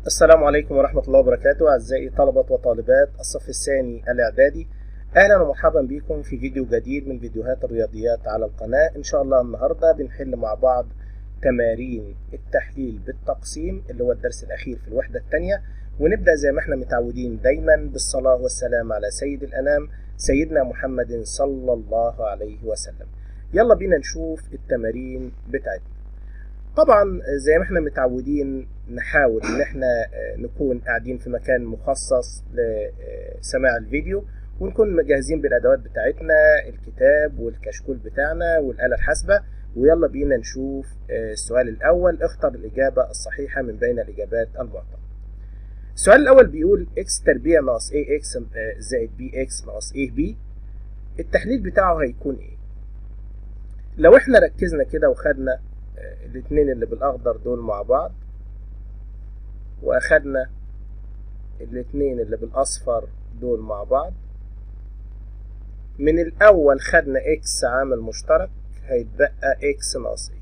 السلام عليكم ورحمة الله وبركاته أعزائي طلبة وطالبات الصف الثاني الإعدادي. أهلا ومرحبا بكم في فيديو جديد من فيديوهات الرياضيات على القناة. إن شاء الله النهاردة بنحل مع بعض تمارين التحليل بالتقسيم اللي هو الدرس الأخير في الوحدة الثانية، ونبدأ زي ما احنا متعودين دايما بالصلاة والسلام على سيد الأنام سيدنا محمد صلى الله عليه وسلم. يلا بينا نشوف التمارين بتاعتنا. طبعا زي ما احنا متعودين نحاول ان احنا نكون قاعدين في مكان مخصص لسماع الفيديو، ونكون مجهزين بالادوات بتاعتنا، الكتاب والكشكول بتاعنا والآلة الحاسبة. ويلا بينا نشوف السؤال الاول. اختر الاجابة الصحيحة من بين الاجابات المعطى. السؤال الاول بيقول x تربيع ناقص ax زائد bx ناقص ab، التحليل بتاعه هيكون ايه؟ لو احنا ركزنا كده وخدنا الاثنين اللي بالاخضر دول مع بعض، واخدنا الاثنين اللي بالاصفر دول مع بعض، من الاول خدنا اكس عامل مشترك هيتبقى اكس ناقص ايه،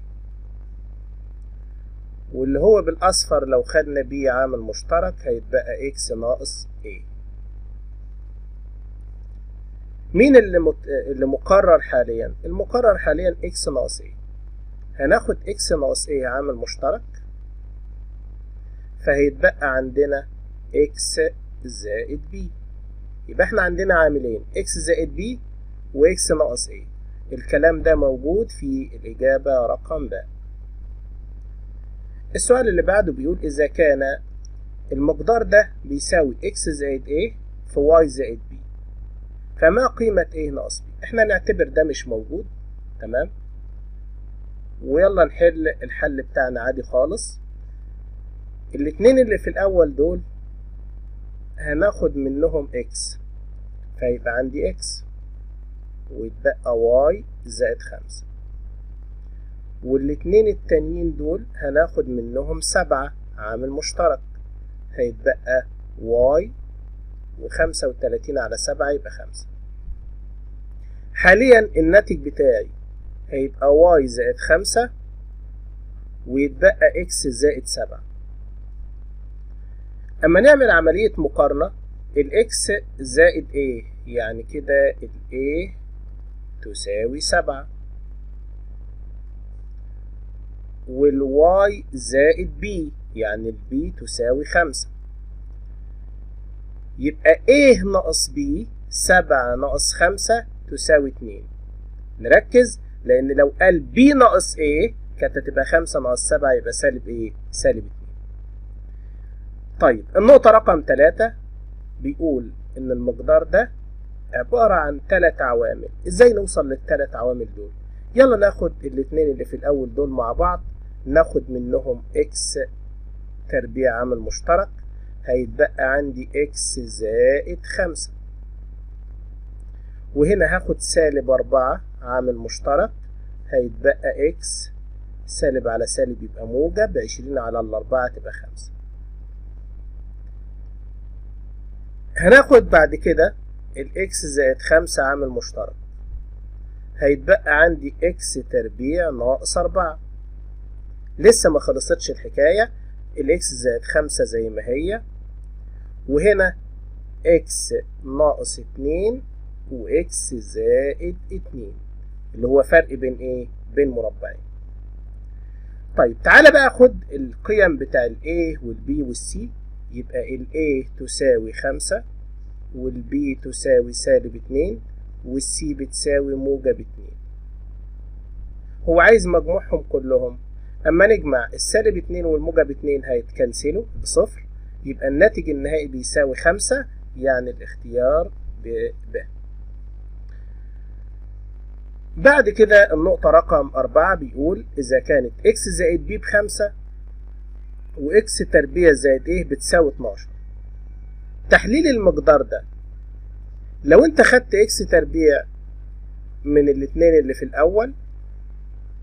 واللي هو بالاصفر لو خدنا بي عامل مشترك هيتبقى اكس ناقص ايه. مين اللي مقرر حاليا؟ المقرر حاليا اكس ناقص ايه. هناخد اكس ناقص ايه عامل مشترك، فهيتبقى عندنا اكس زائد بي. يبقى احنا عندنا عاملين اكس زائد بي واكس ناقص ايه. الكلام ده موجود في الإجابة رقم ب. السؤال اللي بعده بيقول إذا كان المقدار ده بيساوي اكس زائد ايه في واي زائد بي، فما قيمة ايه ناقص بي؟ احنا نعتبر ده مش موجود، تمام؟ ويلا نحل الحل بتاعنا عادي خالص. الاتنين اللي في الأول دول هناخد منهم اكس، فيبقى عندي اكس ويتبقى واي زائد 5. والاتنين التانيين دول هناخد منهم 7 عامل مشترك، هيتبقى واي و35 على 7 يبقى 5. حاليا الناتج بتاعي هيبقى واي زائد 5 ويتبقى اكس زائد 7. اما نعمل عملية مقارنة، الاكس زائد ايه يعني كده الايه تساوي 7، والواي زائد بي يعني البي تساوي 5. يبقى ايه ناقص بي 7 ناقص 5 تساوي 2. نركز، لان لو قال بي ناقص ايه كانت هتبقى 5 ناقص 7 يبقى سالب ايه؟ سالب 2. طيب النقطة رقم 3 بيقول ان المقدار ده عبارة عن 3 عوامل. ازاي نوصل لل3 عوامل دول؟ يلا ناخد الاتنين اللي في الاول دول مع بعض، ناخد منهم اكس تربيع عامل مشترك، هيتبقى عندي اكس زائد 5. وهنا هاخد سالب 4 عامل مشترك، هيتبقى اكس سالب على سالب يبقى موجب، 20 على 4 تبقى 5. هناخد بعد كده الاكس زائد 5 عامل مشترك، هيتبقى عندي اكس تربيع ناقص 4. لسه ما خلصتش الحكاية، الاكس زائد 5 زي ما هي، وهنا اكس ناقص 2 واكس زائد 2 اللي هو فرق بين ايه؟ بين مربعين. طيب تعالى بقى خد القيم بتاع الايه والبي والسي. يبقى الايه تساوي 5 والبي تساوي سالب 2 والسي بتساوي موجب 2. هو عايز مجموعهم كلهم. اما نجمع السالب 2 والموجب 2 هيتكنسلوا بصفر، يبقى الناتج النهائي بيساوي 5، يعني الاختيار ب. بعد كده النقطة رقم 4 بيقول إذا كانت إكس زائد بي ب5 وإكس تربيع زائد إيه بتساوي 12. تحليل المقدار ده، لو أنت خدت إكس تربيع من الاتنين اللي في الأول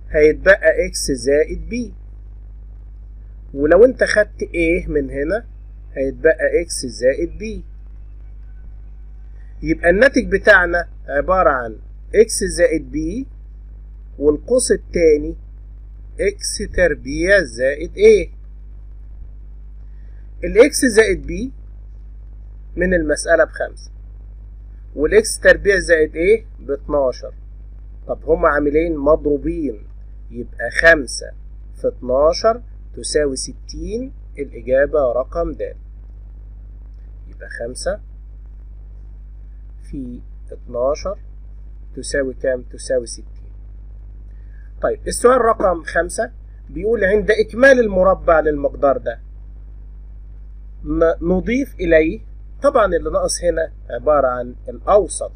هيتبقى إكس زائد بي، ولو أنت خدت إيه من هنا هيتبقى إكس زائد بي. يبقى الناتج بتاعنا عبارة عن إكس زائد بي والقوس التاني إكس تربيع زائد إيه. الاكس زائد بي من المسألة ب5، والاكس تربيع زائد ايه ب12. طب هما عاملين مضروبين، يبقى 5 في 12 تساوي 60. الإجابة رقم د. يبقى 5 في 12 تساوي كام؟ تساوي 60. طيب السؤال رقم 5 بيقول عند إكمال المربع للمقدار ده نضيف إليه، طبعا اللي ناقص هنا عبارة عن الأوسط،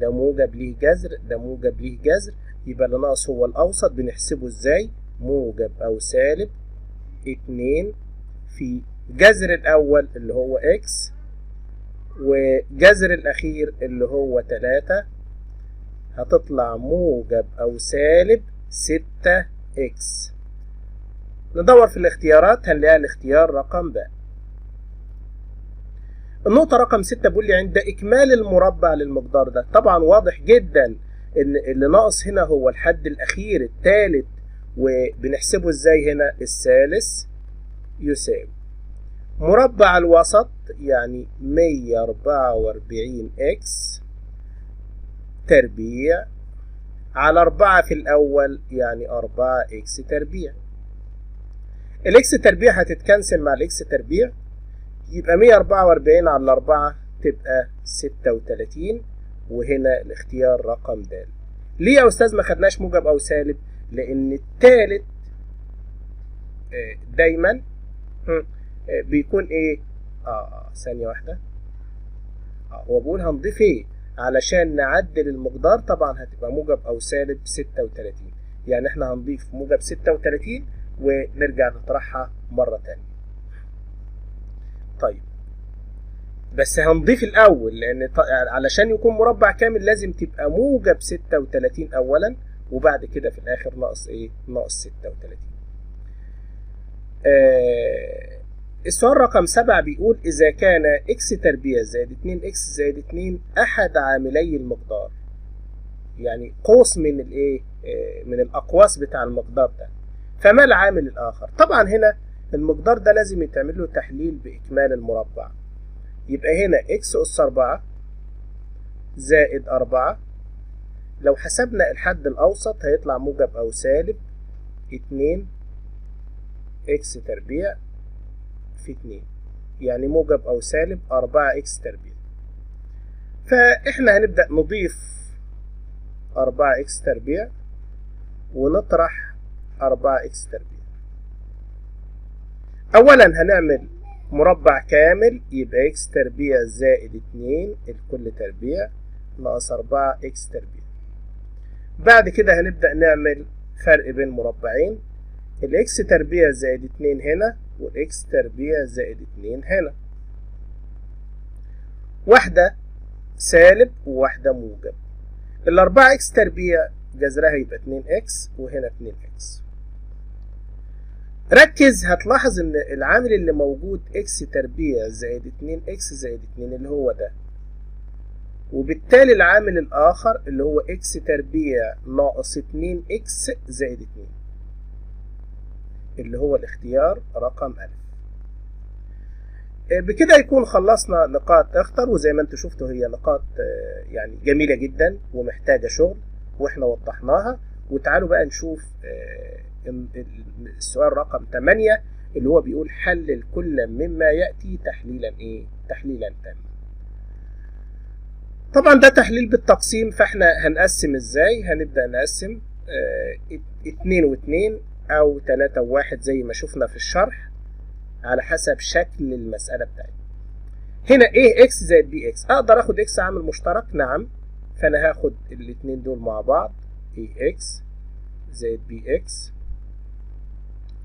ده موجب ليه جذر، ده موجب ليه جذر، يبقى اللي ناقص هو الأوسط. بنحسبه إزاي؟ موجب أو سالب 2 في جذر الأول اللي هو إكس، وجذر الأخير اللي هو 3، هتطلع موجب أو سالب 6x. ندور في الاختيارات هنلاقي الاختيار رقم ب. النقطة رقم 6 بيقول لي عند إكمال المربع للمقدار ده، طبعا واضح جدا إن اللي ناقص هنا هو الحد الأخير الثالث، وبنحسبه إزاي هنا؟ الثالث يساوي مربع الوسط يعني 144x تربيع على 4 في الأول يعني 4x تربيع. الإكس تربيع هتتكنسل مع الإكس تربيع، يبقى 144 على 4 تبقى 36، وهنا الاختيار رقم د. ليه يا أستاذ ما خدناش موجب أو سالب؟ لأن الثالث دايما بيكون إيه؟ ثانية واحدة. هو بيقول هنضيف إيه؟ علشان نعدل المقدار طبعا هتبقى موجب أو سالب 36، يعني احنا هنضيف موجب 36 ونرجع نطرحها مرة تانية. طيب بس هنضيف الأول، لأن علشان يكون مربع كامل لازم تبقى موجب 36 أولا، وبعد كده في الآخر ناقص إيه؟ ناقص 36. السؤال رقم 7 بيقول إذا كان x تربيع زائد 2x زائد 2 أحد عاملي المقدار، يعني قوس من الإيه؟ من الأقواس بتاع المقدار ده، فما العامل الآخر؟ طبعا هنا المقدار ده لازم يتعمل له تحليل بإكمال المربع، يبقى هنا x أس 4 زائد 4، لو حسبنا الحد الأوسط هيطلع موجب أو سالب 2x تربيع في 2، يعني موجب أو سالب 4x تربيع. فإحنا هنبدأ نضيف 4x تربيع ونطرح 4x تربيع. أولا هنعمل مربع كامل، يبقى x تربيع زائد 2 الكل تربيع ناقص 4x تربيع. بعد كده هنبدأ نعمل فرق بين مربعين، الإكس تربيع زائد 2 هنا والإكس تربيع زائد 2 هنا، واحدة سالب وواحدة موجب. الأربعة إكس تربيع جذرها يبقى 2x وهنا 2x. ركز هتلاحظ إن العامل اللي موجود إكس تربيع زائد 2x زائد 2 اللي هو ده، وبالتالي العامل الآخر اللي هو إكس تربيع ناقص 2x زائد 2 اللي هو الاختيار رقم أ. بكده يكون خلصنا نقاط اختر، وزي ما انتم شفتوا هي نقاط يعني جميلة جدا ومحتاجة شغل واحنا وضحناها. وتعالوا بقى نشوف السؤال رقم 8 اللي هو بيقول حلل كل مما يأتي تحليلا ايه؟ تحليلا تاما. طبعا ده تحليل بالتقسيم، فاحنا هنقسم ازاي؟ هنبدأ نقسم 2 و2 او 3 و1 زي ما شفنا في الشرح على حسب شكل المسألة بتاعتي. هنا ايه اكس زائد بي اكس، اقدر اخد اكس عامل مشترك؟ نعم، فانا هاخد الاثنين دول مع بعض، ايه اكس زائد بي اكس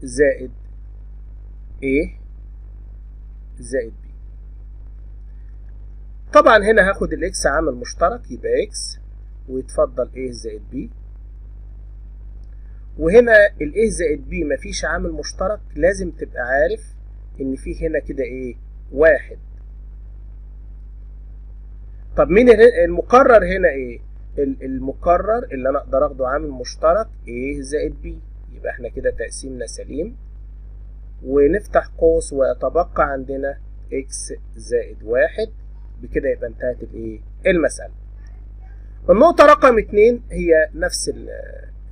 زائد ايه زائد بي. طبعا هنا هاخد الاكس عامل مشترك يبقى اكس ويتفضل ايه زائد بي، وهنا الايه زائد بي مفيش عامل مشترك، لازم تبقى عارف ان في هنا كده ايه؟ واحد. طب مين المقرر هنا ايه؟ المقرر اللي انا اقدر اخده عامل مشترك ايه زائد بي، يبقى احنا كده تقسيمنا سليم. ونفتح قوس ويتبقى عندنا x زائد 1. بكده يبقى انتهت المسألة. النقطة رقم 2 هي نفس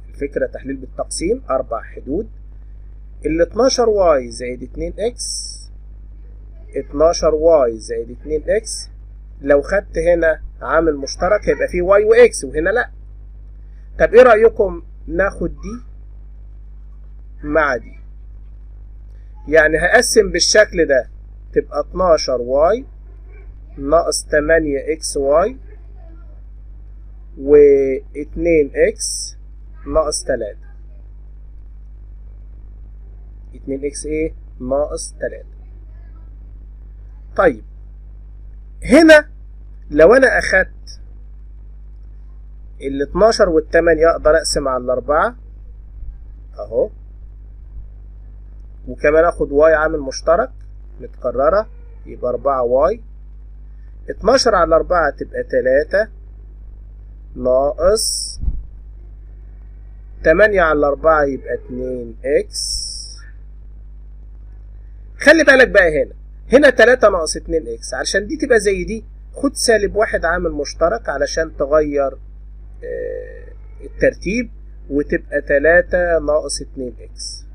الفكرة، تحليل بالتقسيم، 4 حدود. ال 12y زائد 2x، 12y زائد 2x، لو خدت هنا عامل مشترك هيبقى فيه y و x، وهنا لا. طب ايه رأيكم ناخد دي مع دي؟ يعني هقسم بالشكل ده، تبقى 12y ناقص 8xy و 2x ناقص 3. 2x ناقص 3. طيب هنا لو انا اخدت ال 12 وال 8 اقدر اقسم على الاربعة اهو، وكمان اخد واي عامل مشترك متكررة، يبقى 4 واي. 12 على 4 تبقى 3 ناقص 8 على 4 يبقى 2 اكس. خلي بالك بقى هنا 3 ناقص 2 اكس، علشان دي تبقى زي دي خد سالب 1 عامل مشترك علشان تغير الترتيب، وتبقى 3 ناقص 2 اكس.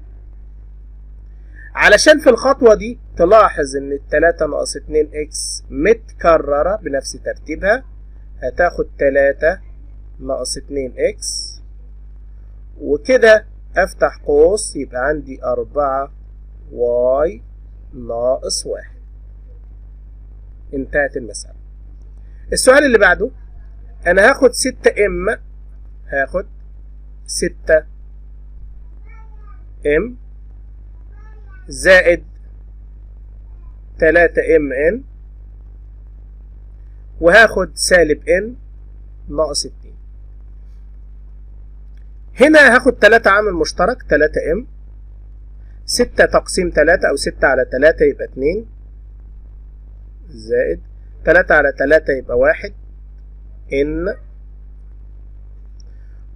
علشان في الخطوة دي تلاحظ ان 3 ناقص 2 اكس متكررة بنفس ترتيبها، هتاخد 3 ناقص 2 اكس، وكده افتح قوس يبقى عندي 4 واي ناقص 1. انتهت المسألة. السؤال اللي بعده، انا هاخد 6 ام، هاخد 6 ام زائد 3 ام ان، وهاخد سالب ان ناقص 2. هنا هاخد 3 عامل مشترك، 3 ام، 6 تقسيم 3 او 6 على 3 يبقى 2، زائد 3 على 3 يبقى 1 ان،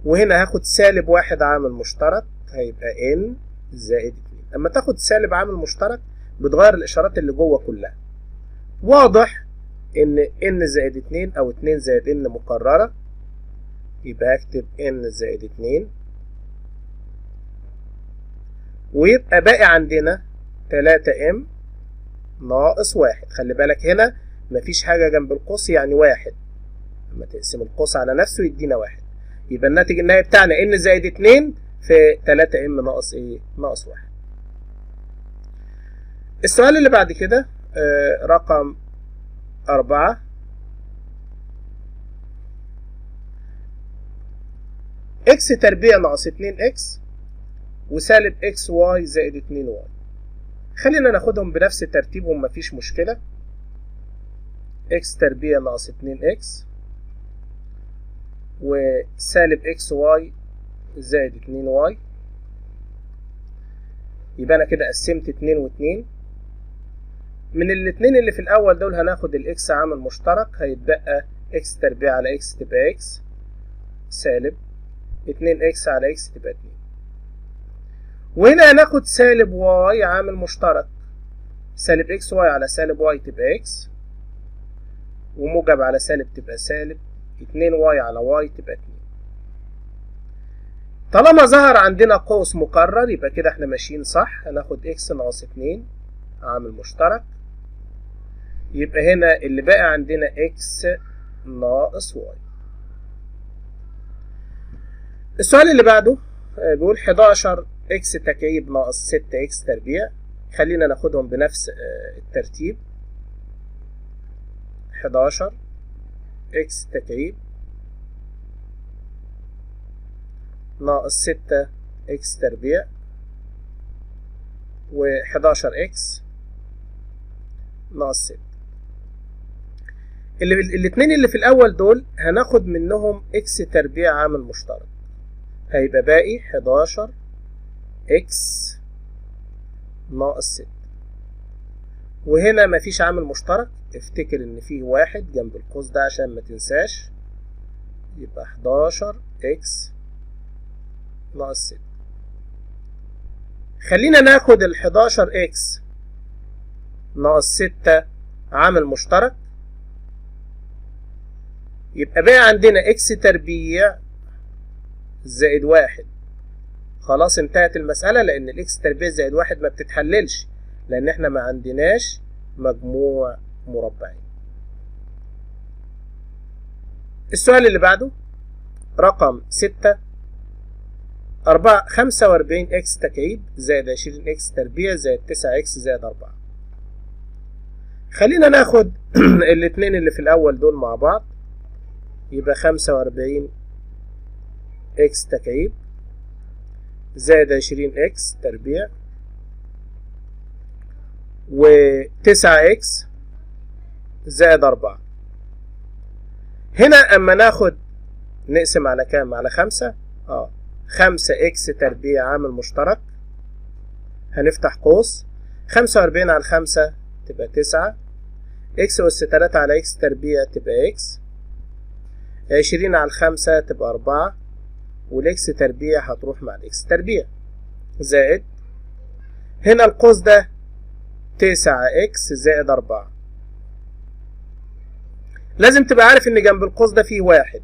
وهنا هاخد سالب 1 عامل مشترك هيبقى ان زائد 2. اما تاخد سالب عامل مشترك بتغير الاشارات اللي جوه كلها. واضح ان ان زائد 2 او 2 زائد ان مكررة، يبقى هكتب ان زائد 2، ويبقى باقي عندنا 3 ام ناقص 1. خلي بالك هنا مفيش حاجة جنب القوس يعني 1، لما تقسم القوس على نفسه يدينا 1، يبقى الناتج النهائي بتاعنا ان زائد 2 في 3 ام ناقص ناقص 1. السؤال اللي بعد كده رقم 4. اكس تربيع ناقص 2 اكس وسالب اكس واي زائد 2 واي. خلينا ناخدهم بنفس ترتيبهم مفيش مشكلة. اكس تربيع ناقص 2 اكس وسالب اكس واي زائد 2 واي. يبقى انا كده قسمت 2 و2. من الاتنين اللي في الاول دول هناخد الاكس عامل مشترك، هيتبقى اكس تربيع على اكس تبقى اكس، سالب 2 اكس على اكس تبقى 2. وهنا هناخد سالب واي عامل مشترك، سالب اكس واي على سالب واي تبقى اكس، وموجب على سالب تبقى سالب، 2 واي على واي تبقى 2. طالما ظهر عندنا قوس مكرر يبقى كده احنا ماشيين صح. هناخد اكس ناقص 2 عامل مشترك، يبقى هنا اللي باقي عندنا اكس ناقص واي. السؤال اللي بعده بيقول 11 اكس تكعيب ناقص 6 اكس تربيع. خلينا ناخدهم بنفس الترتيب. 11 اكس تكعيب ناقص 6 اكس تربيع و11 اكس ناقص 6. الاتنين اللي في الاول دول هناخد منهم اكس تربيع عامل مشترك، هيبقى باقي 11 اكس ناقص 6. وهنا مفيش عامل مشترك، افتكر ان فيه 1 جنب القوس ده عشان ما تنساش، يبقى 11 اكس ناقص 6. خلينا ناخد ال 11 اكس ناقص 6 عامل مشترك، يبقى بقى عندنا اكس تربيع زائد 1. خلاص انتهت المسألة، لأن الاكس تربيع زائد 1 ما بتتحللش، لأن احنا ما عندناش مجموع مربعين. السؤال اللي بعده رقم 6. 45 اكس تكعيب زائد 20 اكس تربيع زائد 9 اكس زائد 4. خلينا ناخد الاتنين اللي في الأول دول مع بعض، يبقى 45 اكس تكعيب زائد 20 اكس تربيع و9 اكس زائد 4. هنا اما ناخد نقسم على كام؟ على 5. 5 اكس تربيع عامل مشترك، هنفتح قوس، 45 على 5 تبقى 9، اكس أس 3 على اكس تربيع تبقى اكس، 20 على 5 تبقى 4، والاكس تربيع هتروح مع الاكس تربيع، زائد هنا القوس ده 9 اكس زائد 4. لازم تبقى عارف ان جنب القوس ده فيه 1.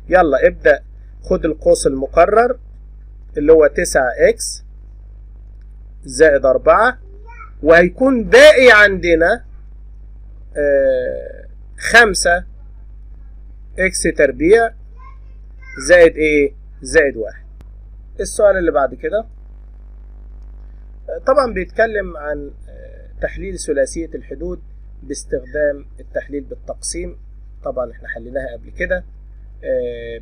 يلا ابدأ خد القوس المقرر اللي هو 9 اكس زائد 4، وهيكون باقي عندنا 5 اكس تربيع زائد ايه؟ زائد 1. السؤال اللي بعد كده طبعا بيتكلم عن تحليل ثلاثية الحدود باستخدام التحليل بالتقسيم. طبعا احنا حليناها قبل كده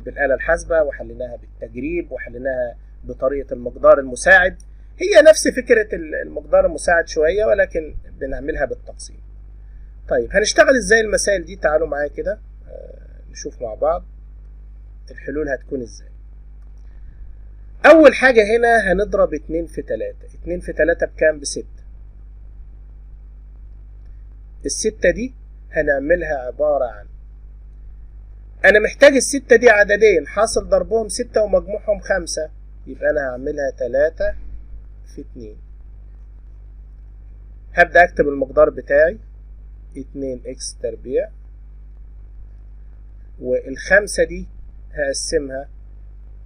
بالآلة الحاسبة، وحليناها بالتجريب، وحليناها بطريقة المقدار المساعد. هي نفس فكرة المقدار المساعد شوية، ولكن بنعملها بالتقسيم. طيب هنشتغل ازاي المسائل دي؟ تعالوا معايا كده نشوف مع بعض الحلول هتكون ازاي. اول حاجة هنا هنضرب 2 في 3. 2 في 3 بكام؟ ب6. ال6 دي هنعملها عبارة عن، انا محتاج ال6 دي عددين حاصل ضربهم 6 ومجموعهم 5، يبقى انا هعملها 3 في 2. هبدأ اكتب المقدار بتاعي 2 اكس تربيع، والخمسة دي هقسمها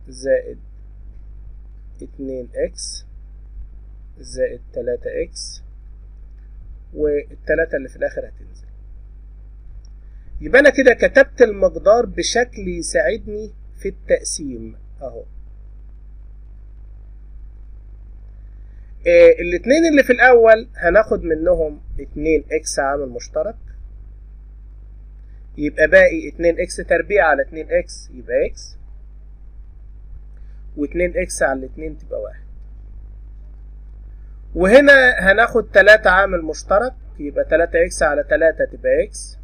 زائد 2 اكس زائد 3 اكس، والتلاتة اللي في الاخر هتنزل. يبقى انا كده كتبت المقدار بشكل يساعدني في التقسيم اهو. الاتنين اللي في الاول هناخد منهم 2 اكس عامل مشترك، يبقى باقي 2 اكس تربيع على 2 اكس يبقى اكس، و2 اكس على 2 تبقى 1. وهنا هناخد 3 عامل مشترك، يبقى 3 اكس على 3 تبقى اكس،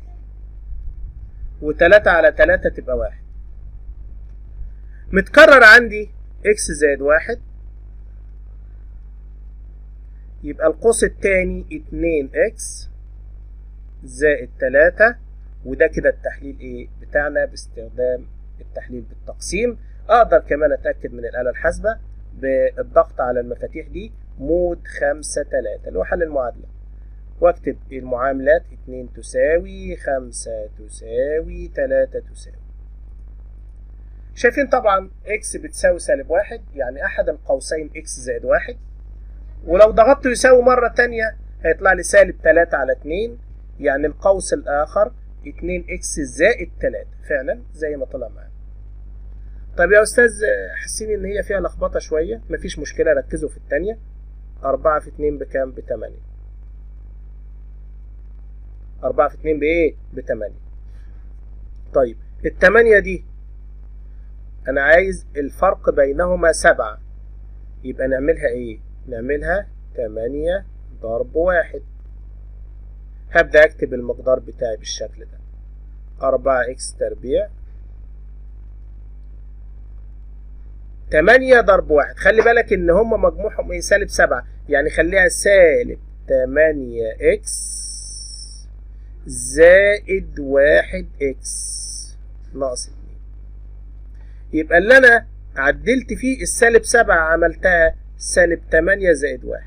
و3 على 3 تبقى 1. متكرر عندي اكس زائد 1، يبقى القوس الثاني 2 اكس زائد 3، وده كده التحليل ايه بتاعنا باستخدام التحليل بالتقسيم. اقدر كمان اتاكد من الآلة الحاسبة بالضغط على المفاتيح دي مود 5 3 اللي هو حل المعادلة، واكتب المعاملات 2 تساوي 5 تساوي 3 تساوي. شايفين طبعا اكس بتساوي -1، يعني احد القوسين اكس زائد 1، ولو ضغطت يساوي مرة تانية هيطلع لي -3 على 2، يعني القوس الآخر 2 اكس زائد 3 فعلا زي ما طلع معانا. طيب يا أستاذ حاسين إن هي فيها لخبطة شوية، مفيش مشكلة، ركزوا في التانية. 4 في 2 بكام؟ ب8. 4 في 2 بإيه؟ ب8. طيب ال8 دي أنا عايز الفرق بينهما 7، يبقى نعملها إيه؟ نعملها 8 ضرب 1. هبدأ أكتب المقدار بتاعي بالشكل ده 4 اكس تربيع 8 ضرب 1. خلي بالك إن هما مجموعهم إيه؟ -7، يعني خليها -8 اكس زائد 1 اكس ناقص 2. يبقى اللي أنا عدلت فيه -7 عملتها سالب 8 زائد 1.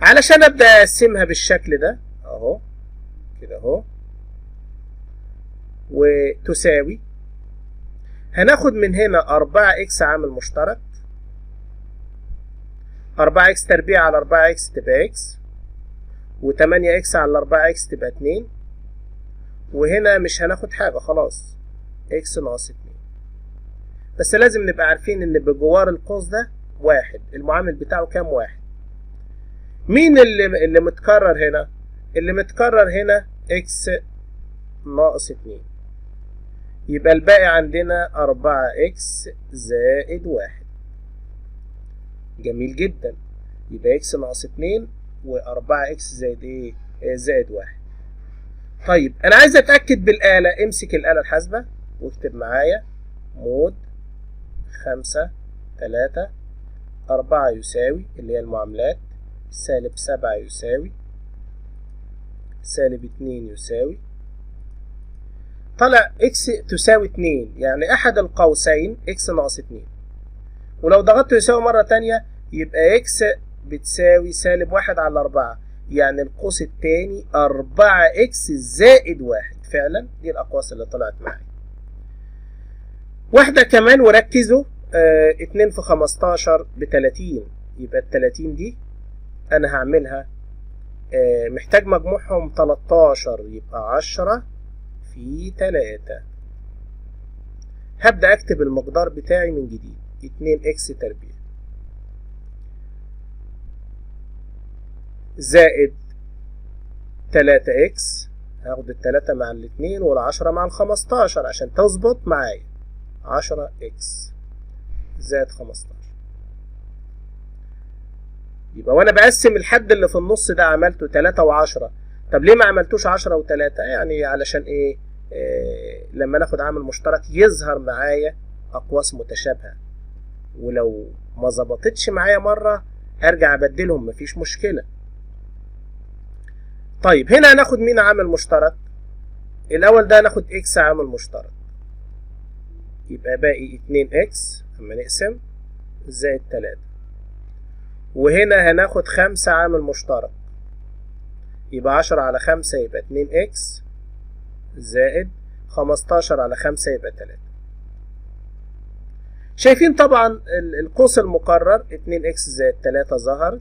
علشان ابدأ اقسمها بالشكل ده اهو كده اهو، وتساوي، هناخد من هنا 4x عامل مشترك، 4x تربيع على 4x تبقى x، و8x على 4x تبقى 2، وهنا مش هناخد حاجة خلاص، x ناقص 2. بس لازم نبقى عارفين ان بجوار القوس ده واحد، المعامل بتاعه كام؟ واحد. مين اللي متكرر هنا؟ اللي متكرر هنا x ناقص 2، يبقى الباقي عندنا 4x زائد 1. جميل جدا، يبقى x ناقص 2 و4x زائد ايه؟ زائد 1. طيب انا عايز اتاكد بالآلة، امسك الآلة الحاسبة واكتب معايا مود 5 3 4 يساوي اللي هي المعاملات، سالب 7 يساوي سالب 2 يساوي، طلع x تساوي 2، يعني احد القوسين x ناقص 2، ولو ضغطت يساوي مرة تانية يبقى x بتساوي سالب 1 على 4، يعني القوس التاني 4x زائد 1. فعلا دي الأقواس اللي طلعت معايا. واحدة كمان وركزوا، 2 في 15 ب30، يبقى ال30 دي أنا هعملها محتاج مجموعهم 13، يبقى 10 في 3. هبدأ أكتب المقدار بتاعي من جديد، 2x تربيع زائد 3x، هاخد ال3 مع ال2 وال10 مع ال15 عشان تظبط معايا، 10x زائد 15. يبقى وانا بقسم الحد اللي في النص ده عملته 3 و10. طب ليه ما عملتوش 10 و3؟ يعني علشان ايه؟ لما ناخد عامل مشترك يظهر معايا اقواس متشابهه، ولو ما ظبطتش معايا مره ارجع ابدلهم، مفيش مشكله. طيب هنا هناخد مين عامل مشترك؟ الاول ده هناخد x عامل مشترك، يبقى باقي 2x اما نقسم زائد 3، وهنا هناخد 5 عامل مشترك، يبقى 10 على 5 يبقى 2x زائد 15 على 5 يبقى 3. شايفين طبعا القوس المقرر 2x زائد 3 ظهر،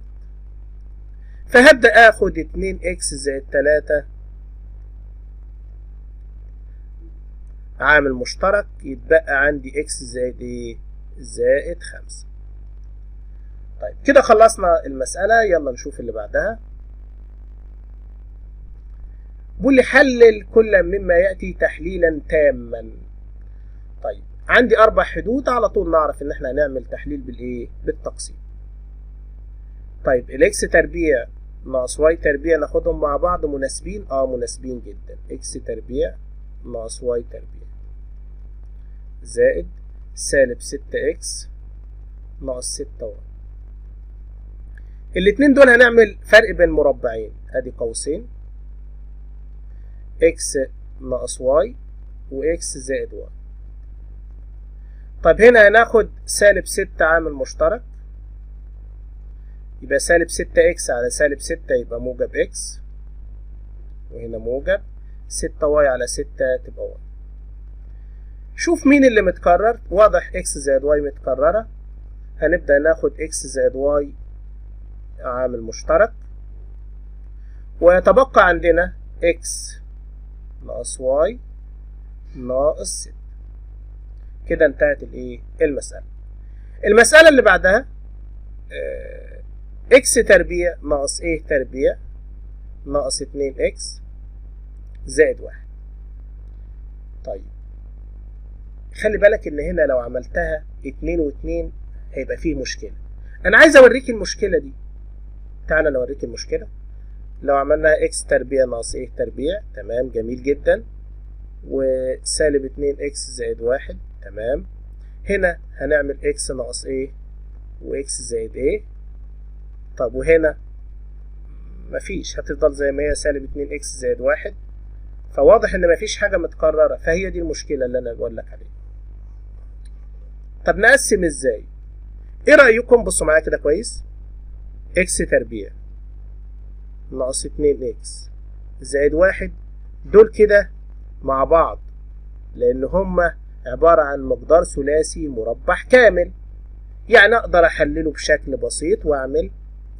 فهبدأ اخد 2x زائد 3 عامل مشترك، يتبقى عندي x زائد ايه؟ زائد 5. طيب كده خلصنا المسألة، يلا نشوف اللي بعدها. بيقول لي حلل كل مما يأتي تحليلا تاما. طيب عندي 4 حدود، على طول نعرف ان احنا هنعمل تحليل بالايه؟ بالتقسيم. طيب الاكس تربيع ناقص واي تربيع ناخدهم مع بعض مناسبين؟ مناسبين جدا. اكس تربيع ناقص واي تربيع زائد سالب 6x ناقص 6y. الاتنين دول هنعمل فرق بين مربعين، ادي قوسين، x ناقص y و x زائد y. طيب هنا هناخد سالب 6 عامل مشترك، يبقى سالب 6x على سالب 6 يبقى موجب x، وهنا موجب 6y على 6 تبقى y. شوف مين اللي متكرر، واضح x زائد y متكررة، هنبدأ ناخد x زائد y عامل مشترك، ويتبقى عندنا x ناقص y ناقص 6. كده انتهت الايه؟ المسألة. المسألة اللي بعدها x تربيع ناقص a تربيع ناقص 2x زائد 1. طيب خلي بالك ان هنا لو عملتها 2 و2 هيبقى فيه مشكلة. انا عايز اوريك المشكلة دي، تعالى نوريك المشكلة. لو عملنا x تربيع ناقص a تربيع، تمام، جميل جدا، وسالب 2x زائد 1، تمام. هنا هنعمل x ناقص a و x زائد a. طب وهنا مفيش، هتفضل زي ما هي سالب 2x زائد 1، فواضح ان مفيش حاجة متكررة، فهي دي المشكلة اللي انا بقول لك عليها. طب نقسم ازاي؟ ايه رأيكم؟ بصوا معايا كده كويس. اكس تربيع ناقص 2 اكس زائد 1 دول كده مع بعض، لان هما عبارة عن مقدار ثلاثي مربع كامل. يعني اقدر احلله بشكل بسيط واعمل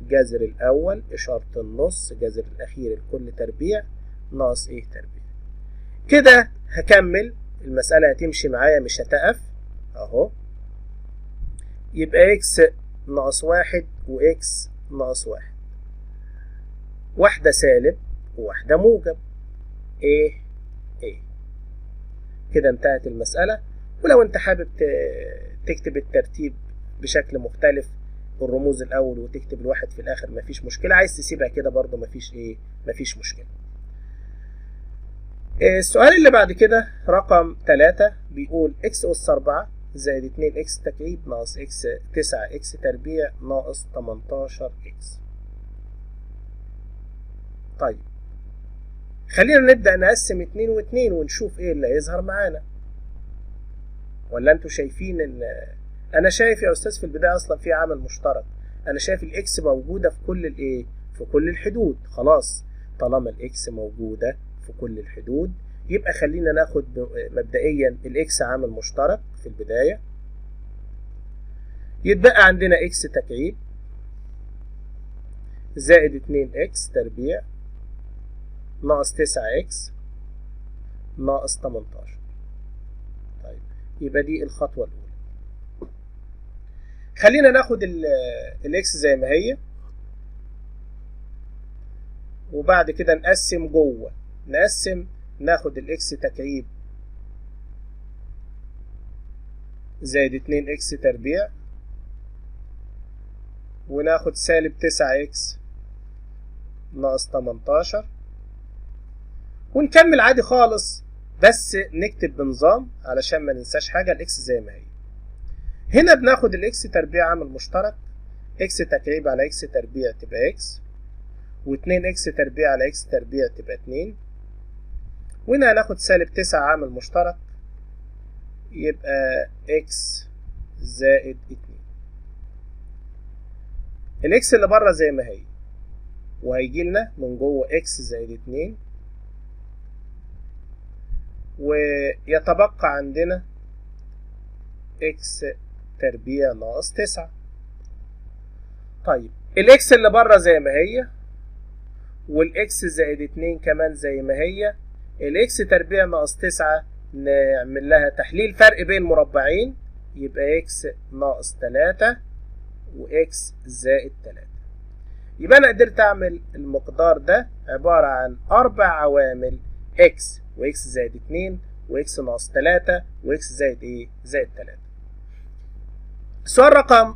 جذر الاول اشارة النص جذر الاخير الكل تربيع ناقص ايه تربيع. كده هكمل المسألة، هتمشي معايا مش هتقف اهو. يبقى اكس ناقص 1 واكس ناقص 1، واحدة سالب وواحدة موجب ايه ايه. كده انتهت المسألة. ولو انت حابب تكتب الترتيب بشكل مختلف، الرموز الاول وتكتب الواحد في الاخر، مفيش مشكلة. عايز تسيبها كده برضو مفيش مشكلة. السؤال اللي بعد كده رقم 3 بيقول اكس اس 4 زائد 2 اكس تكعيب ناقص اكس 9 اكس تربيع ناقص 18 اكس. طيب خلينا نبدأ نقسم 2 و2 ونشوف ايه اللي هيظهر معانا. ولا انتوا شايفين ان انا شايف يا استاذ في البداية اصلا في عامل مشترك. انا شايف الاكس موجودة في كل الايه، في كل الحدود. خلاص طالما الاكس موجودة في كل الحدود يبقى خلينا ناخد مبدئيا الاكس عامل مشترك في البداية. يتبقى عندنا اكس تكعيب زائد 2 اكس تربيع ناقص 9 اكس ناقص 18. طيب يبقى دي الخطوة الأولى. خلينا ناخد الاكس زي ما هي، وبعد كده نقسم جوه. ناخد الاكس تكعيب زائد 2 اكس تربيع، وناخد سالب 9 اكس ناقص 18، ونكمل عادي خالص، بس نكتب بنظام علشان ما ننساش حاجة. الاكس زي ما هي. هنا بناخد الاكس تربيع عامل مشترك، اكس تكعيب على اكس تربيع تبقى اكس، و2 اكس تربيع على اكس تربيع تبقى 2، وهنا هناخد سالب 9 عامل مشترك يبقى اكس زائد 2. الاكس اللي بره زي ما هي، وهيجي لنا من جوه اكس زائد 2، ويتبقى عندنا اكس تربيع ناقص 9. طيب الاكس اللي بره زي ما هي، والاكس زائد 2 كمان زي ما هي. الاكس تربيع ناقص 9 نعمل لها تحليل فرق بين مربعين، يبقى اكس ناقص 3 واكس زائد 3. يبقى انا قدرت اعمل المقدار ده عبارة عن 4 عوامل، اكس واكس زائد 2 واكس ناقص 3 واكس زائد ايه؟ زائد 3. السؤال رقم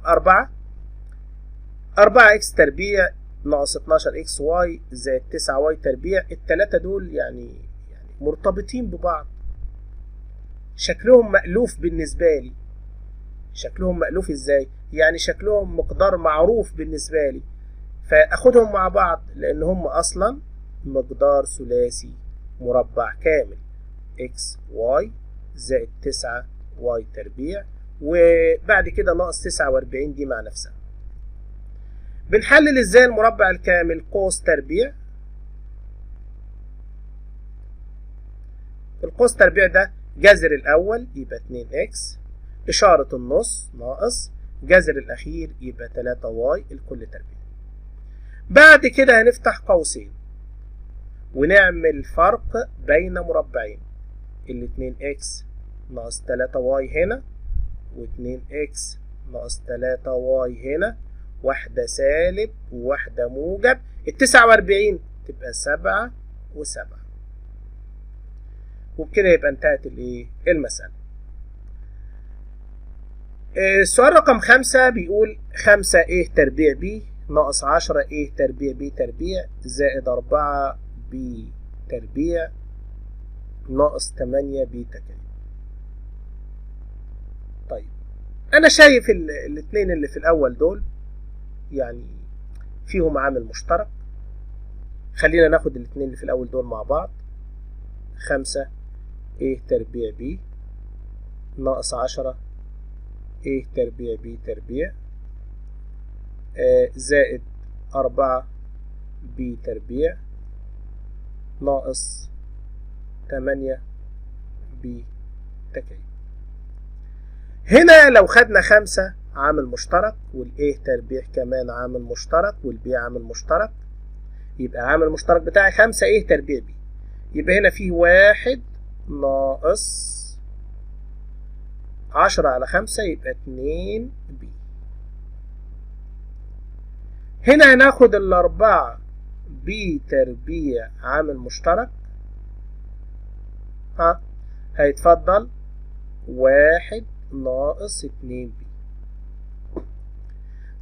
4 اكس تربيع ناقص 12 اكس واي زائد 9 واي تربيع. التلاتة دول يعني مرتبطين ببعض، شكلهم مألوف بالنسبة لي. شكلهم مألوف ازاي؟ يعني شكلهم مقدار معروف بالنسبة لي، فاخدهم مع بعض لان هم اصلا مقدار ثلاثي مربع كامل، اكس واي زائد 9 واي تربيع، وبعد كده ناقص 49 دي مع نفسها. بنحلل ازاي المربع الكامل؟ قوس تربيع. القوس تربيع ده جذر الاول يبقى 2 اكس، اشارة النص ناقص جذر الاخير يبقى 3 واي الكل تربيع. بعد كده هنفتح قوسين ونعمل فرق بين مربعين، ال 2 اكس ناقص 3 واي هنا، و2 اكس ناقص 3 واي هنا، واحدة سالب وواحدة موجب. ال 49 تبقى 7 و7، وبكده يبقى انتهت المسألة. السؤال رقم 5 بيقول 5 ايه تربيع بي ناقص 10 ايه تربيع بي تربيع زائد 4 بي تربيع ناقص 8 بي تكعيب. طيب انا شايف الاثنين اللي في الاول دول يعني فيهم عامل مشترك. خلينا ناخد الاثنين اللي في الاول دول مع بعض. 5 ايه تربيع بي ناقص 10 ايه تربيع بي تربيع زائد 4 بي تربيع ناقص 8 بي تكعيب. هنا لو خدنا 5 عامل مشترك والايه تربيع كمان عامل مشترك والبي عامل مشترك، يبقى عامل مشترك بتاعي 5 ايه تربيع بي، يبقى هنا فيه 1 ناقص 10 على 5 يبقى 2 بي. هنا هناخد ال4 بي تربيع عامل مشترك، هيتفضل 1 ناقص 2 بي.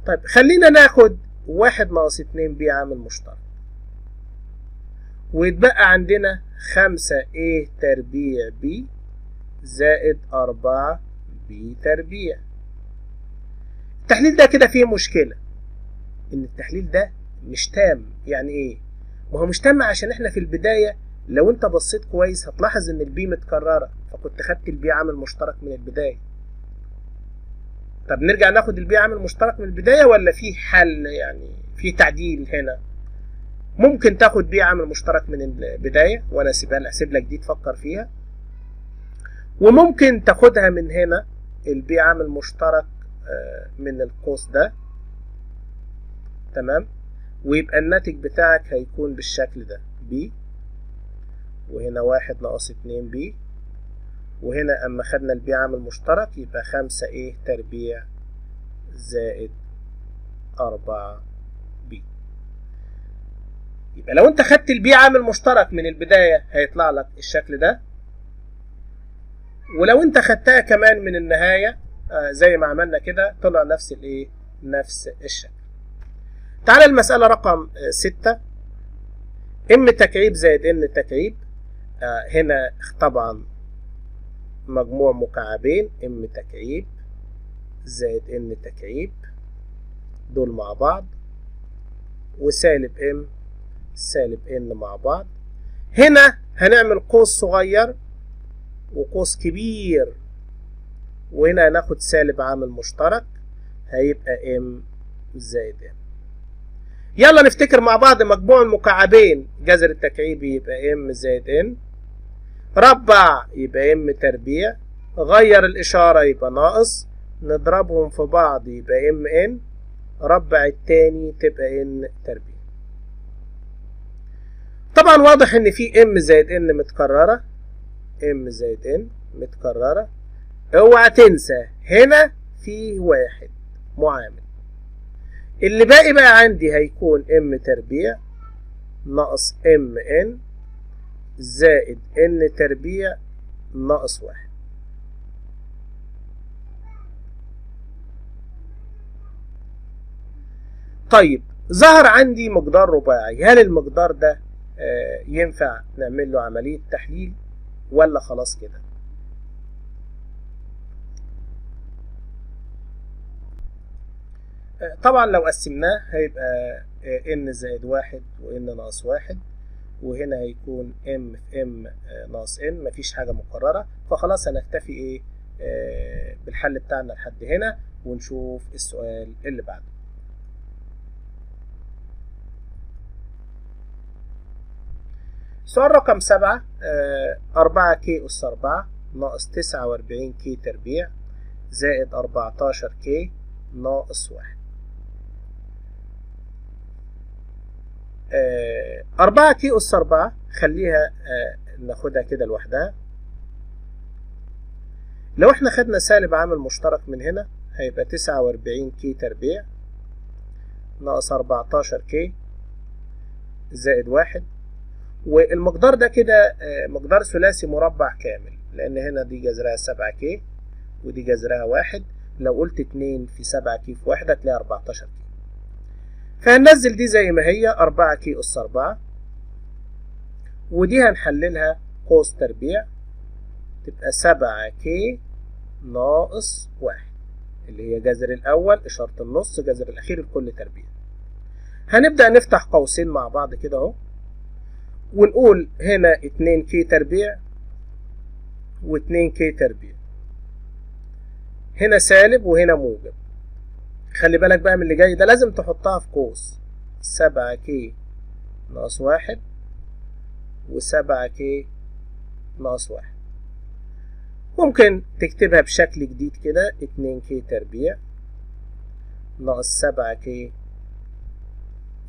طيب خلينا ناخد 1 ناقص 2 بي عامل مشترك، ويتبقى عندنا 5 ايه تربيع بي زائد 4 بي تربيع. التحليل ده كده فيه مشكلة، ان التحليل ده مش تام. يعني ايه؟ ما هو مش تام عشان احنا في البداية لو انت بصيت كويس هتلاحظ ان البي متكررة، فكنت خدت البي عامل مشترك من البداية. طب نرجع ناخد البي عامل مشترك من البداية ولا في حل، يعني في تعديل هنا؟ ممكن تاخد بي عامل مشترك من البداية وانا اسيب لك دي تفكر فيها، وممكن تاخدها من هنا البي عامل مشترك من القوس ده، تمام، ويبقى الناتج بتاعك هيكون بالشكل ده بي، وهنا 1 ناقص 2 بي، وهنا اما خدنا البي عامل مشترك يبقى 5 ايه تربيع زائد 4 بي. يبقى لو انت خدت البي عامل مشترك من البداية هيطلع لك الشكل ده، ولو انت خدتها كمان من النهاية زي ما عملنا كده طلع نفس الايه، نفس الشكل. تعالى المسألة رقم 6. ام تكعيب زائد ان تكعيب. هنا طبعا مجموع مكعبين ام تكعيب زائد ان تكعيب دول مع بعض، وسالب ام سالب ان مع بعض. هنا هنعمل قوس صغير وقوس كبير، وهنا هناخد سالب عامل مشترك هيبقى ام زائد ام. يلا نفتكر مع بعض مجموع المكعبين جذر التكعيب يبقى ام زائد ان، ربع يبقى ام تربيع، غير الاشارة يبقى ناقص، نضربهم في بعض يبقى ام ان، ربع التاني تبقى ان تربيع. طبعا واضح ان في ام زائد ان متكررة، ام زائد ان متكررة. اوعى تنسى هنا في 1 معامل، اللي باقي بقى عندي هيكون ام تربيع ناقص ام ان زائد ان تربيع ناقص 1. طيب ظهر عندي مقدار رباعي، هل المقدار ده ينفع نعمل له عملية تحليل ولا خلاص كده؟ طبعا لو قسمناه هيبقى ان زائد 1 وان ناقص 1، وهنا هيكون ام في ام ناقص ان، مفيش حاجة مكررة، فخلاص هنكتفي ايه بالحل بتاعنا لحد هنا، ونشوف السؤال اللي بعده. سؤال رقم 7. 4 كي أس 4 ناقص 49 كي تربيع زائد 14 كي ناقص 1. 4 كي أس 4 خليها ناخدها كده لوحدها. لو احنا خدنا سالب عامل مشترك من هنا هيبقى 49 كي تربيع ناقص 14 كي زائد 1، والمقدار ده كده مقدار ثلاثي مربع كامل، لان هنا دي جذرها 7 كي ودي جذرها 1، لو قلت 2 في 7 كي في 1 هتلاقي 14 كي. فهننزل دي زي ما هي 4 كي أس 4، ودي هنحللها قوس تربيع تبقى 7 كي ناقص 1، اللي هي جذر الأول إشارة النص جذر الأخير الكل تربيع. هنبدأ نفتح قوسين مع بعض كده أهو، ونقول هنا 2 كي تربيع و2 كي تربيع، هنا سالب وهنا موجب. خلي بالك بقى من اللي جاي ده، لازم تحطها في قوس 7K ناقص 1 و7K ناقص 1. ممكن تكتبها بشكل جديد كده 2K تربيع ناقص 7K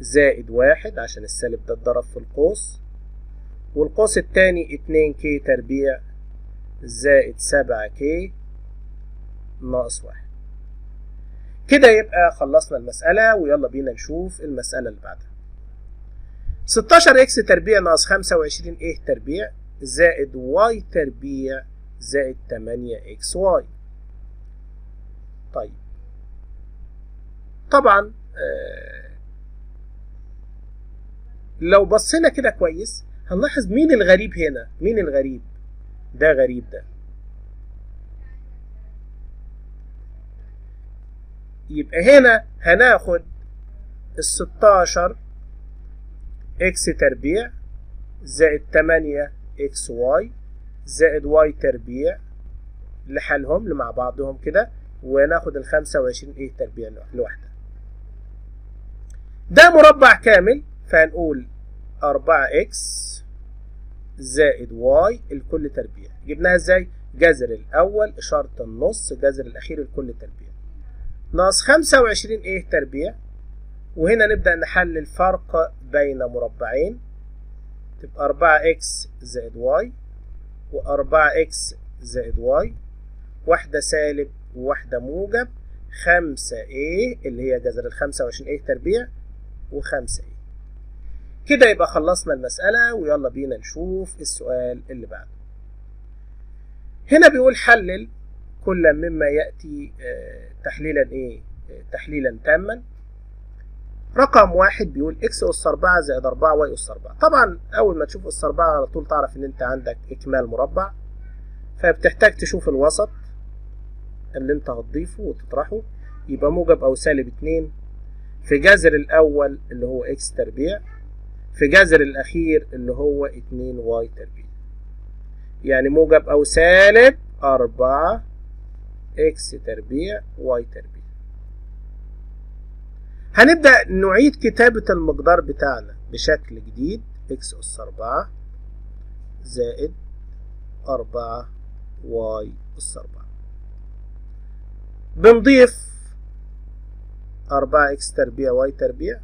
زائد 1 عشان السالب ده اتضرب في القوس، والقوس التاني 2K تربيع زائد 7K ناقص 1. كده يبقى خلصنا المسألة، ويلا بينا نشوف المسألة اللي بعدها. 16x تربيع ناقص 25a تربيع زائد y تربيع زائد 8xy. طيب طبعا لو بصينا كده كويس هنلاحظ مين الغريب هنا. مين الغريب؟ ده غريب ده. يبقى هنا هناخد ال 16 اكس تربيع زائد 8 اكس واي زائد واي تربيع لحالهم مع بعضهم كده، وناخد ال 25 ايه تربيع لوحدها. ده مربع كامل، فهنقول 4 اكس زائد واي الكل تربيع. جبناها ازاي؟ جذر الاول اشارة النص جذر الاخير الكل تربيع ناقص 25 ايه تربيع، وهنا نبدأ نحلل الفرق بين مربعين، تبقى 4x زائد y و4x زائد y، واحدة سالب وواحدة موجب، 5a اللي هي جذر ال 25a تربيع و5a. كده يبقى خلصنا المسألة، ويلا بينا نشوف السؤال اللي بعده. هنا بيقول حلل كل مما يأتي تحليلا تحليلا تاما. رقم 1 بيقول x أس 4 زائد 4 y أس 4. طبعا أول ما تشوف أس 4 على طول تعرف إن أنت عندك إكمال مربع، فبتحتاج تشوف الوسط اللي أنت هتضيفه وتطرحه. يبقى موجب أو سالب 2 في جذر الأول اللي هو x تربيع في جذر الأخير اللي هو 2y تربيع، يعني موجب أو سالب 4 x تربيع y تربيع. هنبدأ نعيد كتابة المقدار بتاعنا بشكل جديد، x أس 4 زائد 4y أس 4. بنضيف 4x تربيع y تربيع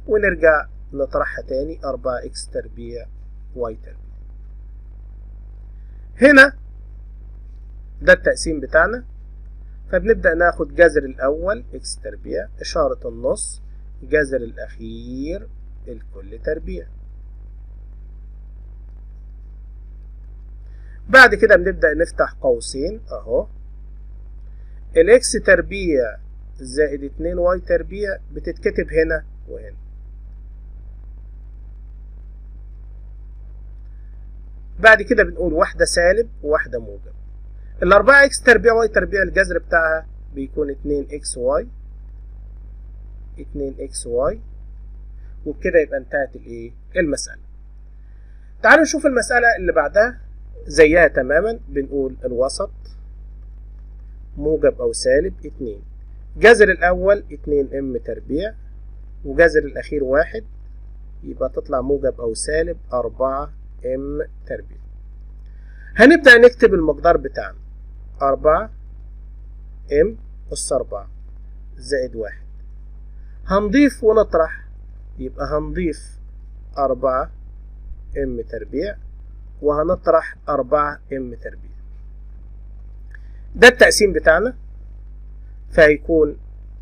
ونرجع نطرحها تاني 4x تربيع y تربيع. هنا ده التقسيم بتاعنا، فبنبدأ ناخد جذر الأول x تربيع إشارة النص جذر الأخير الكل تربيع. بعد كده بنبدأ نفتح قوسين أهو، الإكس تربيع زائد 2y تربيع بتتكتب هنا وهنا. بعد كده بنقول واحدة سالب وواحدة موجب. ال 4x تربيع y تربيع الجذر بتاعها بيكون 2xy 2xy، وبكده يبقى انتهت المسألة. تعالوا نشوف المسألة اللي بعدها زيها تماما. بنقول الوسط موجب أو سالب 2 جذر الأول 2m تربيع وجذر الأخير 1، يبقى تطلع موجب أو سالب 4m تربيع. هنبدأ نكتب المقدار بتاعنا 4m أس 4 زائد 1. هنضيف ونطرح، يبقى هنضيف 4m تربيع وهنطرح 4m تربيع. ده التقسيم بتاعنا، فهيكون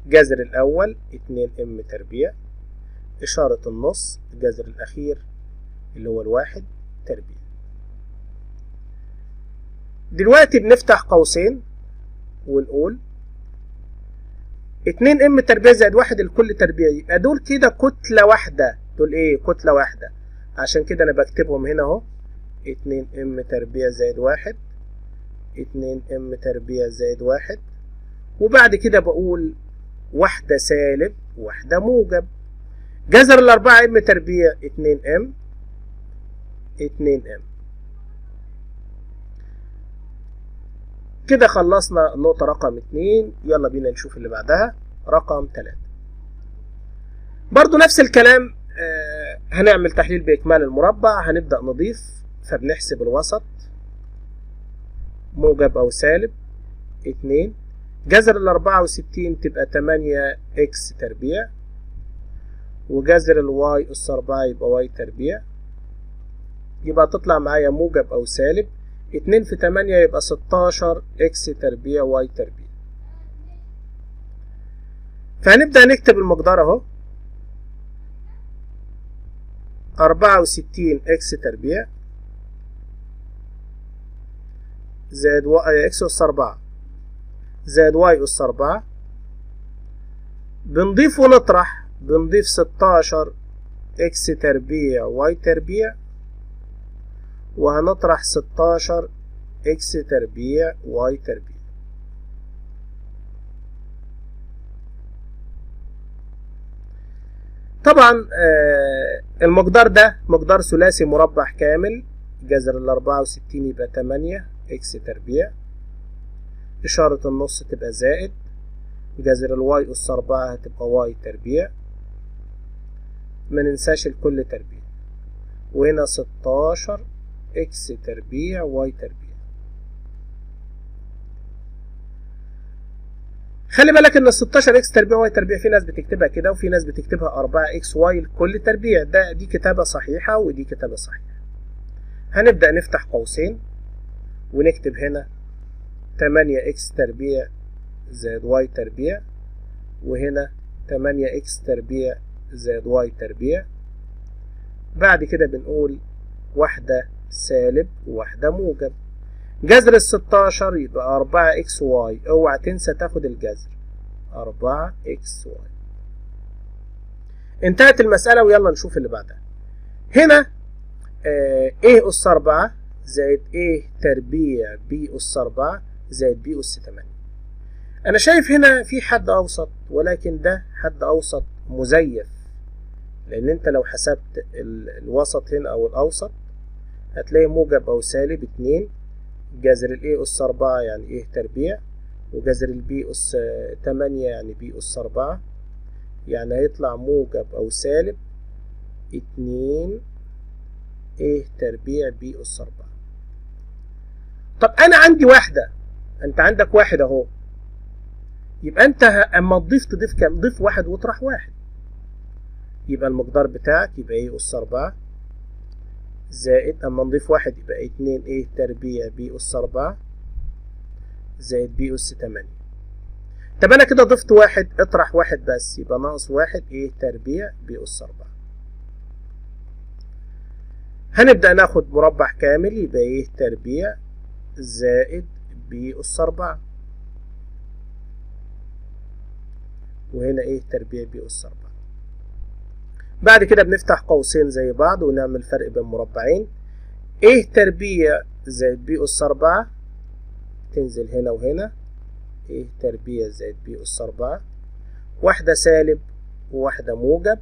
جذر الأول 2m تربيع إشارة النص الجذر الأخير اللي هو 1 تربيع. دلوقتي بنفتح قوسين ونقول 2m تربيع زائد 1 الكل تربيع، يبقى دول كده كتلة واحدة. دول كتلة واحدة، عشان كده أنا بكتبهم هنا أهو 2m تربيع زائد 1 2m تربيع زائد 1، وبعد كده بقول واحدة سالب واحدة موجب. جذر ال 4m تربيع 2m 2m. كده خلصنا النقطة رقم 2. يلا بينا نشوف اللي بعدها. رقم 3. برضو نفس الكلام، هنعمل تحليل بإكمال المربع. هنبدأ نضيف، فبنحسب الوسط موجب أو سالب 2. جذر 64 تبقى 8 إكس تربيع، وجذر الواي أس 4 يبقى واي تربيع، يبقى تطلع معايا موجب أو سالب 2 في 8 يبقى 16 إكس تربيع واي تربيع. فهنبدأ نكتب المقدار أهو 64 إكس تربيع زائد إكس أس 4 زائد واي أس 4. بنضيف ونطرح، بنضيف 16 إكس تربيع واي تربيع، وهنطرح 16 إكس تربيع واي تربيع. طبعا المقدار ده مقدار ثلاثي مربع كامل. جذر 64 يبقى 8 إكس تربيع، إشارة النص تبقى زائد، جذر الواي أس 4 هتبقى واي تربيع، ما ننساش الكل تربيع، وهنا 16 إكس تربيع واي تربيع. خلي بالك ان 16 اكس تربيع واي تربيع في ناس بتكتبها كده وفي ناس بتكتبها 4 اكس واي الكل تربيع. دي كتابة صحيحة ودي كتابة صحيحة. هنبدأ نفتح قوسين ونكتب هنا 8 اكس تربيع زائد واي تربيع، وهنا 8 اكس تربيع زائد واي تربيع. بعد كده بنقول واحدة سالب وواحدة موجب. جذر 16 يبقى 4 اكس واي، اوعى تنسى تاخد الجذر 4 اكس واي. انتهت المسألة ويلا نشوف اللي بعدها. هنا a أس 4 زائد a تربيع b أس 4 زائد b أس 8. أنا شايف هنا في حد أوسط، ولكن ده حد أوسط مزيف، لأن أنت لو حسبت الوسط هنا أو الأوسط هتلاقي موجب أو سالب 2. جذر ال A أس 4 يعني A تربيع، وجذر ال B أس 8 يعني B أس 4، يعني هيطلع موجب أو سالب 2 A تربيع B أس 4. طب أنا عندي واحدة، أنت عندك واحد أهو، يبقى أنت أما تضيف كام؟ ضيف واحد واطرح واحد، يبقى المقدار بتاعك يبقى A أس 4 زائد، أما نضيف واحد يبقى 2 A تربيع B أس 4 زائد B أس 8. طب أنا كده ضفت واحد، اطرح واحد بس، يبقى ناقص واحد A تربيع B أس 4. هنبدأ ناخد مربع كامل، يبقى A تربيع زائد B أس 4، وهنا A تربيع B أس 4. بعد كده بنفتح قوسين زي بعض ونعمل فرق بين مربعين. A تربيع زائد B أس 4 تنزل هنا وهنا، A تربيع زائد B أس 4، واحدة سالب وواحدة موجب،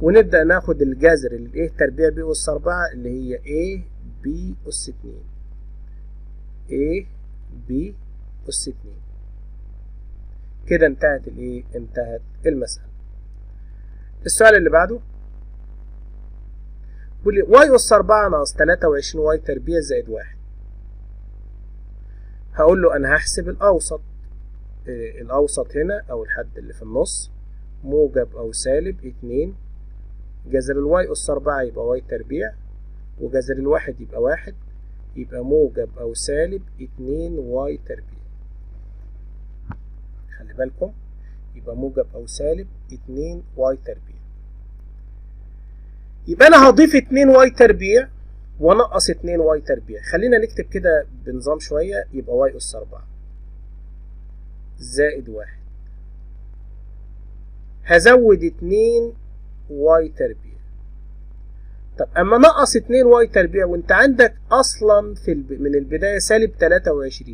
ونبدأ ناخد الجذر اللي A تربيع B أس 4 اللي هي A B أس 2، A B أس 2. كده انتهت انتهت المسألة. السؤال اللي بعده بيقول لي واي أس 4 ناقص 23 واي تربيع زائد 1. هقول له أنا هحسب الأوسط. الأوسط هنا أو الحد اللي في النص موجب أو سالب 2. جذر الواي أس 4 يبقى واي تربيع، وجذر الواحد يبقى 1، يبقى موجب أو سالب 2 واي تربيع. خلي بالكم، يبقى موجب أو سالب 2 واي تربيع. يبقى أنا هضيف 2 واي تربيع ونقص 2 واي تربيع. خلينا نكتب كده بنظام شوية، يبقى واي أس 4 زائد 1. هزود 2 واي تربيع. طب أما نقص 2 واي تربيع وأنت عندك أصلا من البداية سالب 23،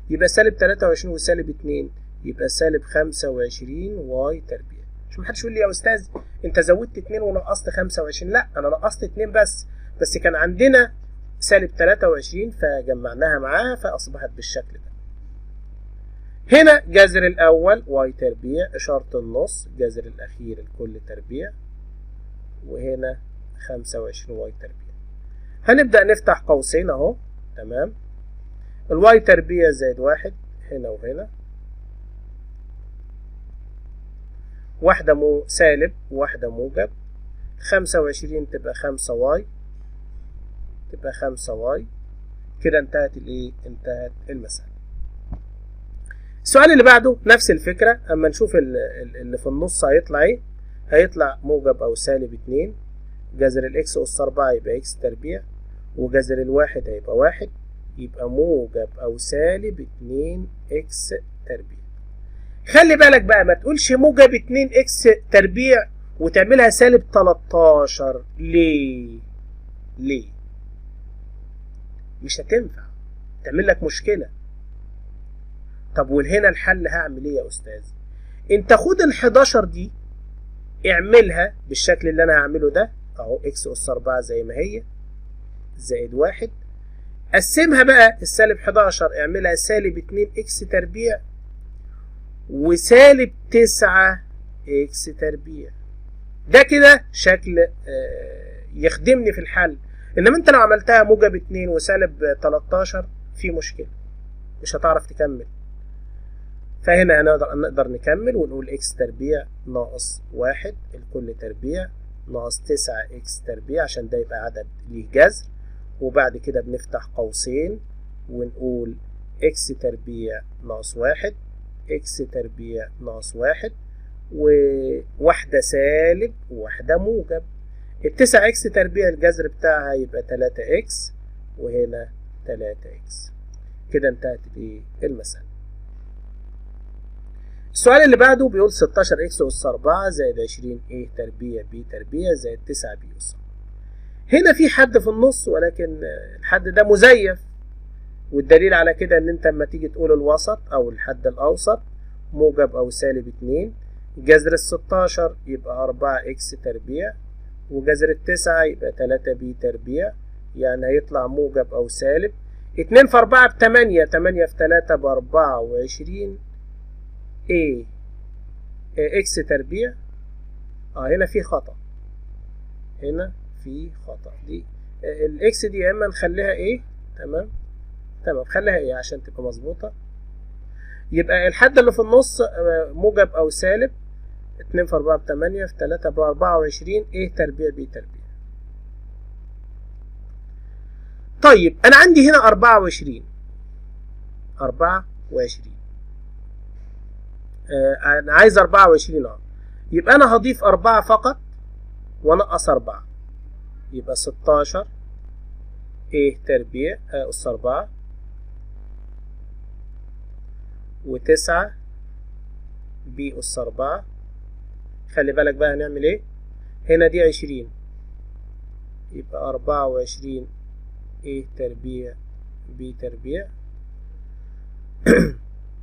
يبقى سالب 23 وسالب 2 يبقى سالب 25 واي تربيع. مش محدش يقول لي يا أستاذ أنت زودت 2 ونقصت 25. لا، أنا نقصت 2 بس كان عندنا سالب 23 فجمعناها معاها فأصبحت بالشكل ده. هنا جذر الأول واي تربيع إشارة النص، جذر الأخير الكل تربيع، وهنا 25 واي تربيع. هنبدأ نفتح قوسين أهو. تمام. الواي تربيع زائد واحد هنا وهنا، واحدة سالب وواحدة موجب، 25 تبقى 5 واي، تبقى 5 واي. كده انتهت الايه؟ انتهت المسألة. السؤال اللي بعده نفس الفكرة، اما نشوف اللي في النص هيطلع ايه. هيطلع موجب او سالب 2، جذر الاكس اس 4 يبقى اكس تربيع، وجذر الواحد هيبقى واحد، يبقى موجب او سالب 2 اكس تربيع. خلي بالك بقى ما تقولش موجب 2 اكس تربيع وتعملها سالب 13. ليه؟ مش هتنفع، تعمل لك مشكلة. طب وهنا الحل هعمل ايه يا استاذ؟ انت خد ال 11 دي اعملها بالشكل اللي انا هعمله ده اهو، اكس اس 4 زي ما هي زائد واحد، قسمها بقى السالب 11 اعملها سالب 2 اكس تربيع وسالب 9 اكس تربيع. ده كده شكل يخدمني في الحل. انما انت لو عملتها موجب 2 وسالب 13 في مشكلة، مش هتعرف تكمل. فهنا نقدر نكمل ونقول اكس تربيع ناقص واحد الكل تربيع ناقص 9 اكس تربيع عشان ده يبقى عدد ليه جذر. وبعد كده بنفتح قوسين ونقول اكس تربيع ناقص واحد اكس تربيع ناقص واحد، وواحدة سالب وواحدة موجب. التسع اكس تربيع الجذر بتاعها يبقى 3 اكس، وهنا 3 اكس. كده انتهت ايه؟ المسألة. السؤال اللي بعده بيقول 16 اكس اس 4 زائد 20 ايه تربيع بي تربيع زائد 9 بي اس. هنا في حد في النص، ولكن الحد ده مزيف، والدليل على كده ان انت لما تيجي تقول الوسط او الحد الاوسط موجب او سالب 2، جذر ال 16 يبقى 4 اكس تربيع، وجذر التسعة يبقى 3 بي تربيع، يعني هيطلع موجب او سالب 2 في 4 ب 8، 8 في 3 ب 24 ايه اكس تربيع. هنا في خطأ، هنا في خطأ. دي الاكس دي يا اما نخليها ايه. تمام، خليها ايه عشان تبقى مظبوطة. يبقى الحد اللي في النص موجب او سالب 2 في 4 ب 8 في 3 ب 24 ايه تربيع بي تربيع. طيب انا عندي هنا 24 انا عايز 24 يبقى انا هضيف 4 فقط ونقص 4، يبقى 16 ايه تربيع اس 4 و9 بي اس 4. خلي بالك بقى هنعمل ايه. هنا دي 20 يبقى 24 ايه تربيع بي تربيع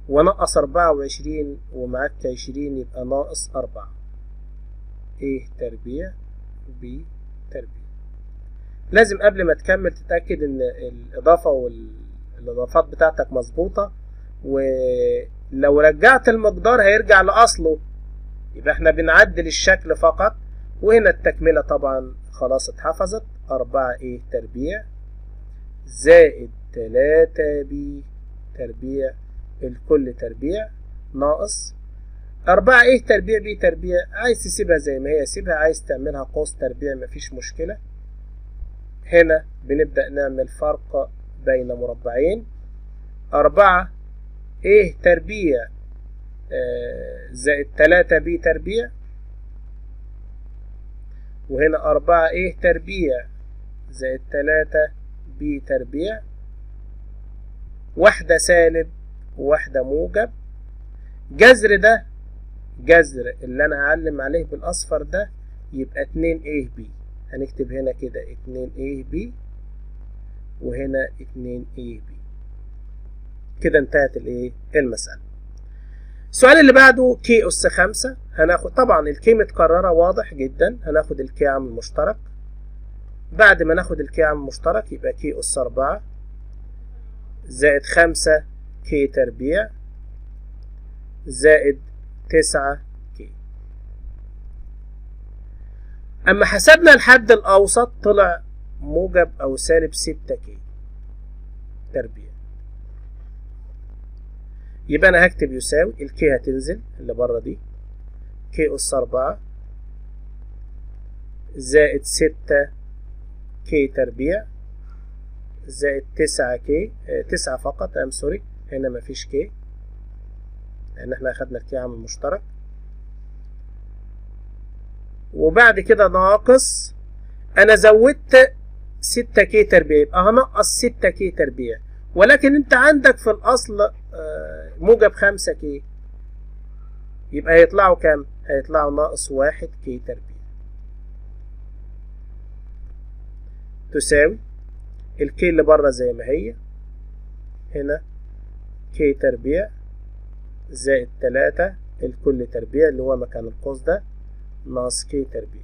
ونقص 24 ومعاك 20 يبقى ناقص 4 ايه تربيع بي تربيع. لازم قبل ما تكمل تتأكد ان الإضافة والإضافات بتاعتك مظبوطة، ولو رجعت المقدار هيرجع لأصله، يبقى احنا بنعدل الشكل فقط. وهنا التكملة طبعا خلاص اتحفظت، 4 ايه تربيع زائد 3 بي تربيع الكل تربيع ناقص 4 ايه تربيع بي تربيع. عايز تسيبها زي ما هي سيبها، عايز تعملها قوس تربيع مفيش مشكلة. هنا بنبدأ نعمل فرق بين مربعين، 4 ايه تربيع زائد 3 بي تربيع، وهنا 4 ايه تربيع زائد 3 بي تربيع، واحدة سالب وواحدة موجب. جذر ده جذر اللي انا هعلم عليه بالاصفر ده يبقى 2 ايه بي. هنكتب هنا كده 2 ايه بي وهنا 2 ايه بي. كده انتهت الايه المسألة. السؤال اللي بعده كي أس 5. هناخد طبعا الكي متكررة واضح جدا، هناخد الكي عامل مشترك. بعد ما ناخد الكي عامل مشترك يبقى كي أس 4 زائد 5 كي تربيع زائد 9 كي. أما حسبنا الحد الأوسط طلع موجب أو سالب 6 كي تربيع. يبقى أنا هكتب يساوي الكي هتنزل اللي بره دي كي أس 4 زائد 6 كي تربيع زائد 9 كي 9 فقط. سوري، هنا مفيش كي لأن احنا أخدنا الكي عامل مشترك. وبعد كده ناقص، أنا زودت 6 كي تربيع يبقى هنقص 6 كي تربيع، ولكن أنت عندك في الأصل موجب 5 كي، يبقى هيطلعوا كام؟ هيطلعوا ناقص 1 كي تربيع تساوي الكي اللي بره زي ما هي هنا كي تربيع زائد 3 الكل تربيع اللي هو مكان القوس ده ناقص كي تربيع.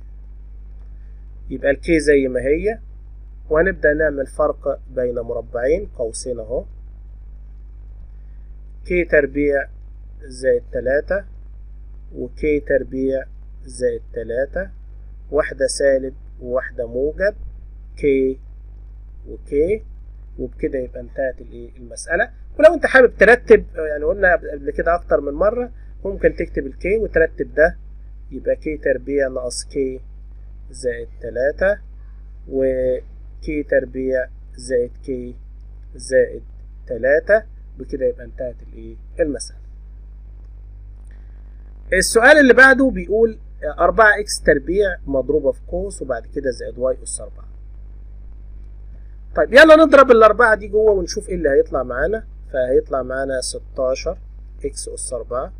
يبقى الكي زي ما هي، وهنبدأ نعمل فرق بين مربعين قوسين اهو، كي تربيع زائد 3 وكي تربيع زائد 3، واحدة سالب وواحدة موجب كي وكي، وبكده يبقى انتهت المسألة. ولو انت حابب ترتب، يعني قلنا قبل كده اكتر من مرة، ممكن تكتب الكي وترتب ده، يبقى كي تربيع ناقص كي زائد 3 وكي تربيع زائد كي زائد 3، بكده يبقى انتهت المسألة. السؤال اللي بعده بيقول 4 اكس تربيع مضروبة في قوس وبعد كده زائد واي أس 4. طيب يلا نضرب الأربعة دي جوه ونشوف ايه اللي هيطلع معانا. فهيطلع معانا 16 اكس أس 4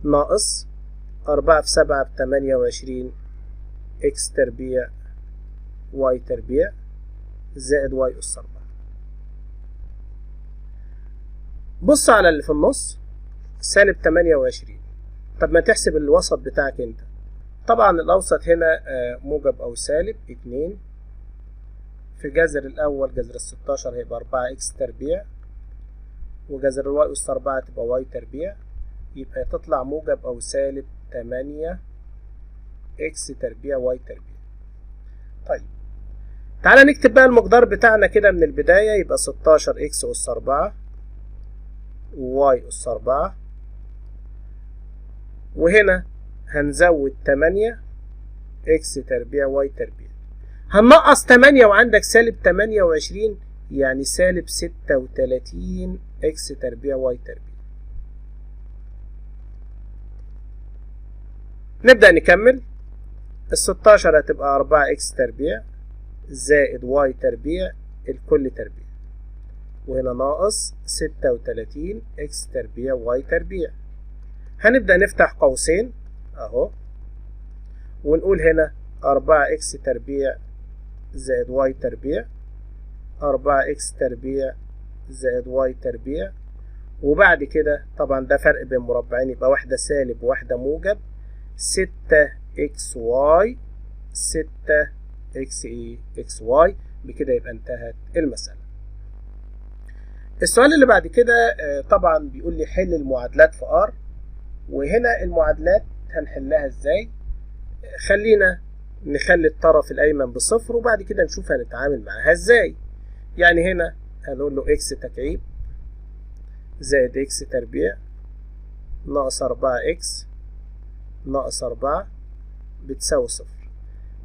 ناقص 4 في 7 ب 28 اكس تربيع واي تربيع زائد واي أس 4. بص على اللي في النص سالب 28. طب ما تحسب الوسط بتاعك انت. طبعا الأوسط هنا موجب أو سالب 2 في جذر الأول جذر ال 16 هيبقى 4 اكس تربيع، وجذر الواي أس 4 تبقى واي تربيع، يبقى تطلع موجب أو سالب 8 اكس تربيع واي تربيع. طيب تعالى نكتب بقى المقدار بتاعنا كده من البداية، يبقى 16 اكس أس 4 وواي أس 4، وهنا هنزود 8 اكس تربيع واي تربيع، هننقص 8 وعندك سالب 28 يعني سالب 36 اكس تربيع واي تربيع. نبدأ نكمل. ال 16 هتبقى 4 اكس تربيع زائد واي تربيع الكل تربيع، وهنا ناقص 36 اكس تربيع واي تربيع. هنبدأ نفتح قوسين اهو ونقول هنا 4 اكس تربيع زائد واي تربيع 4 اكس تربيع زائد واي تربيع، وبعد كده طبعا ده فرق بين مربعين يبقى واحدة سالب وواحدة موجب 6 اكس واي 6 اكس اكس واي. بكده يبقى انتهت المسألة. السؤال اللي بعد كده طبعا بيقول لي حل المعادلات في R، وهنا المعادلات هنحلها ازاي. خلينا نخلي الطرف الأيمن بصفر وبعد كده نشوف هنتعامل معاها ازاي. يعني هنا هنقول له اكس تكعيب زائد اكس تربيع ناقص 4 اكس ناقص 4 بتساوي صفر.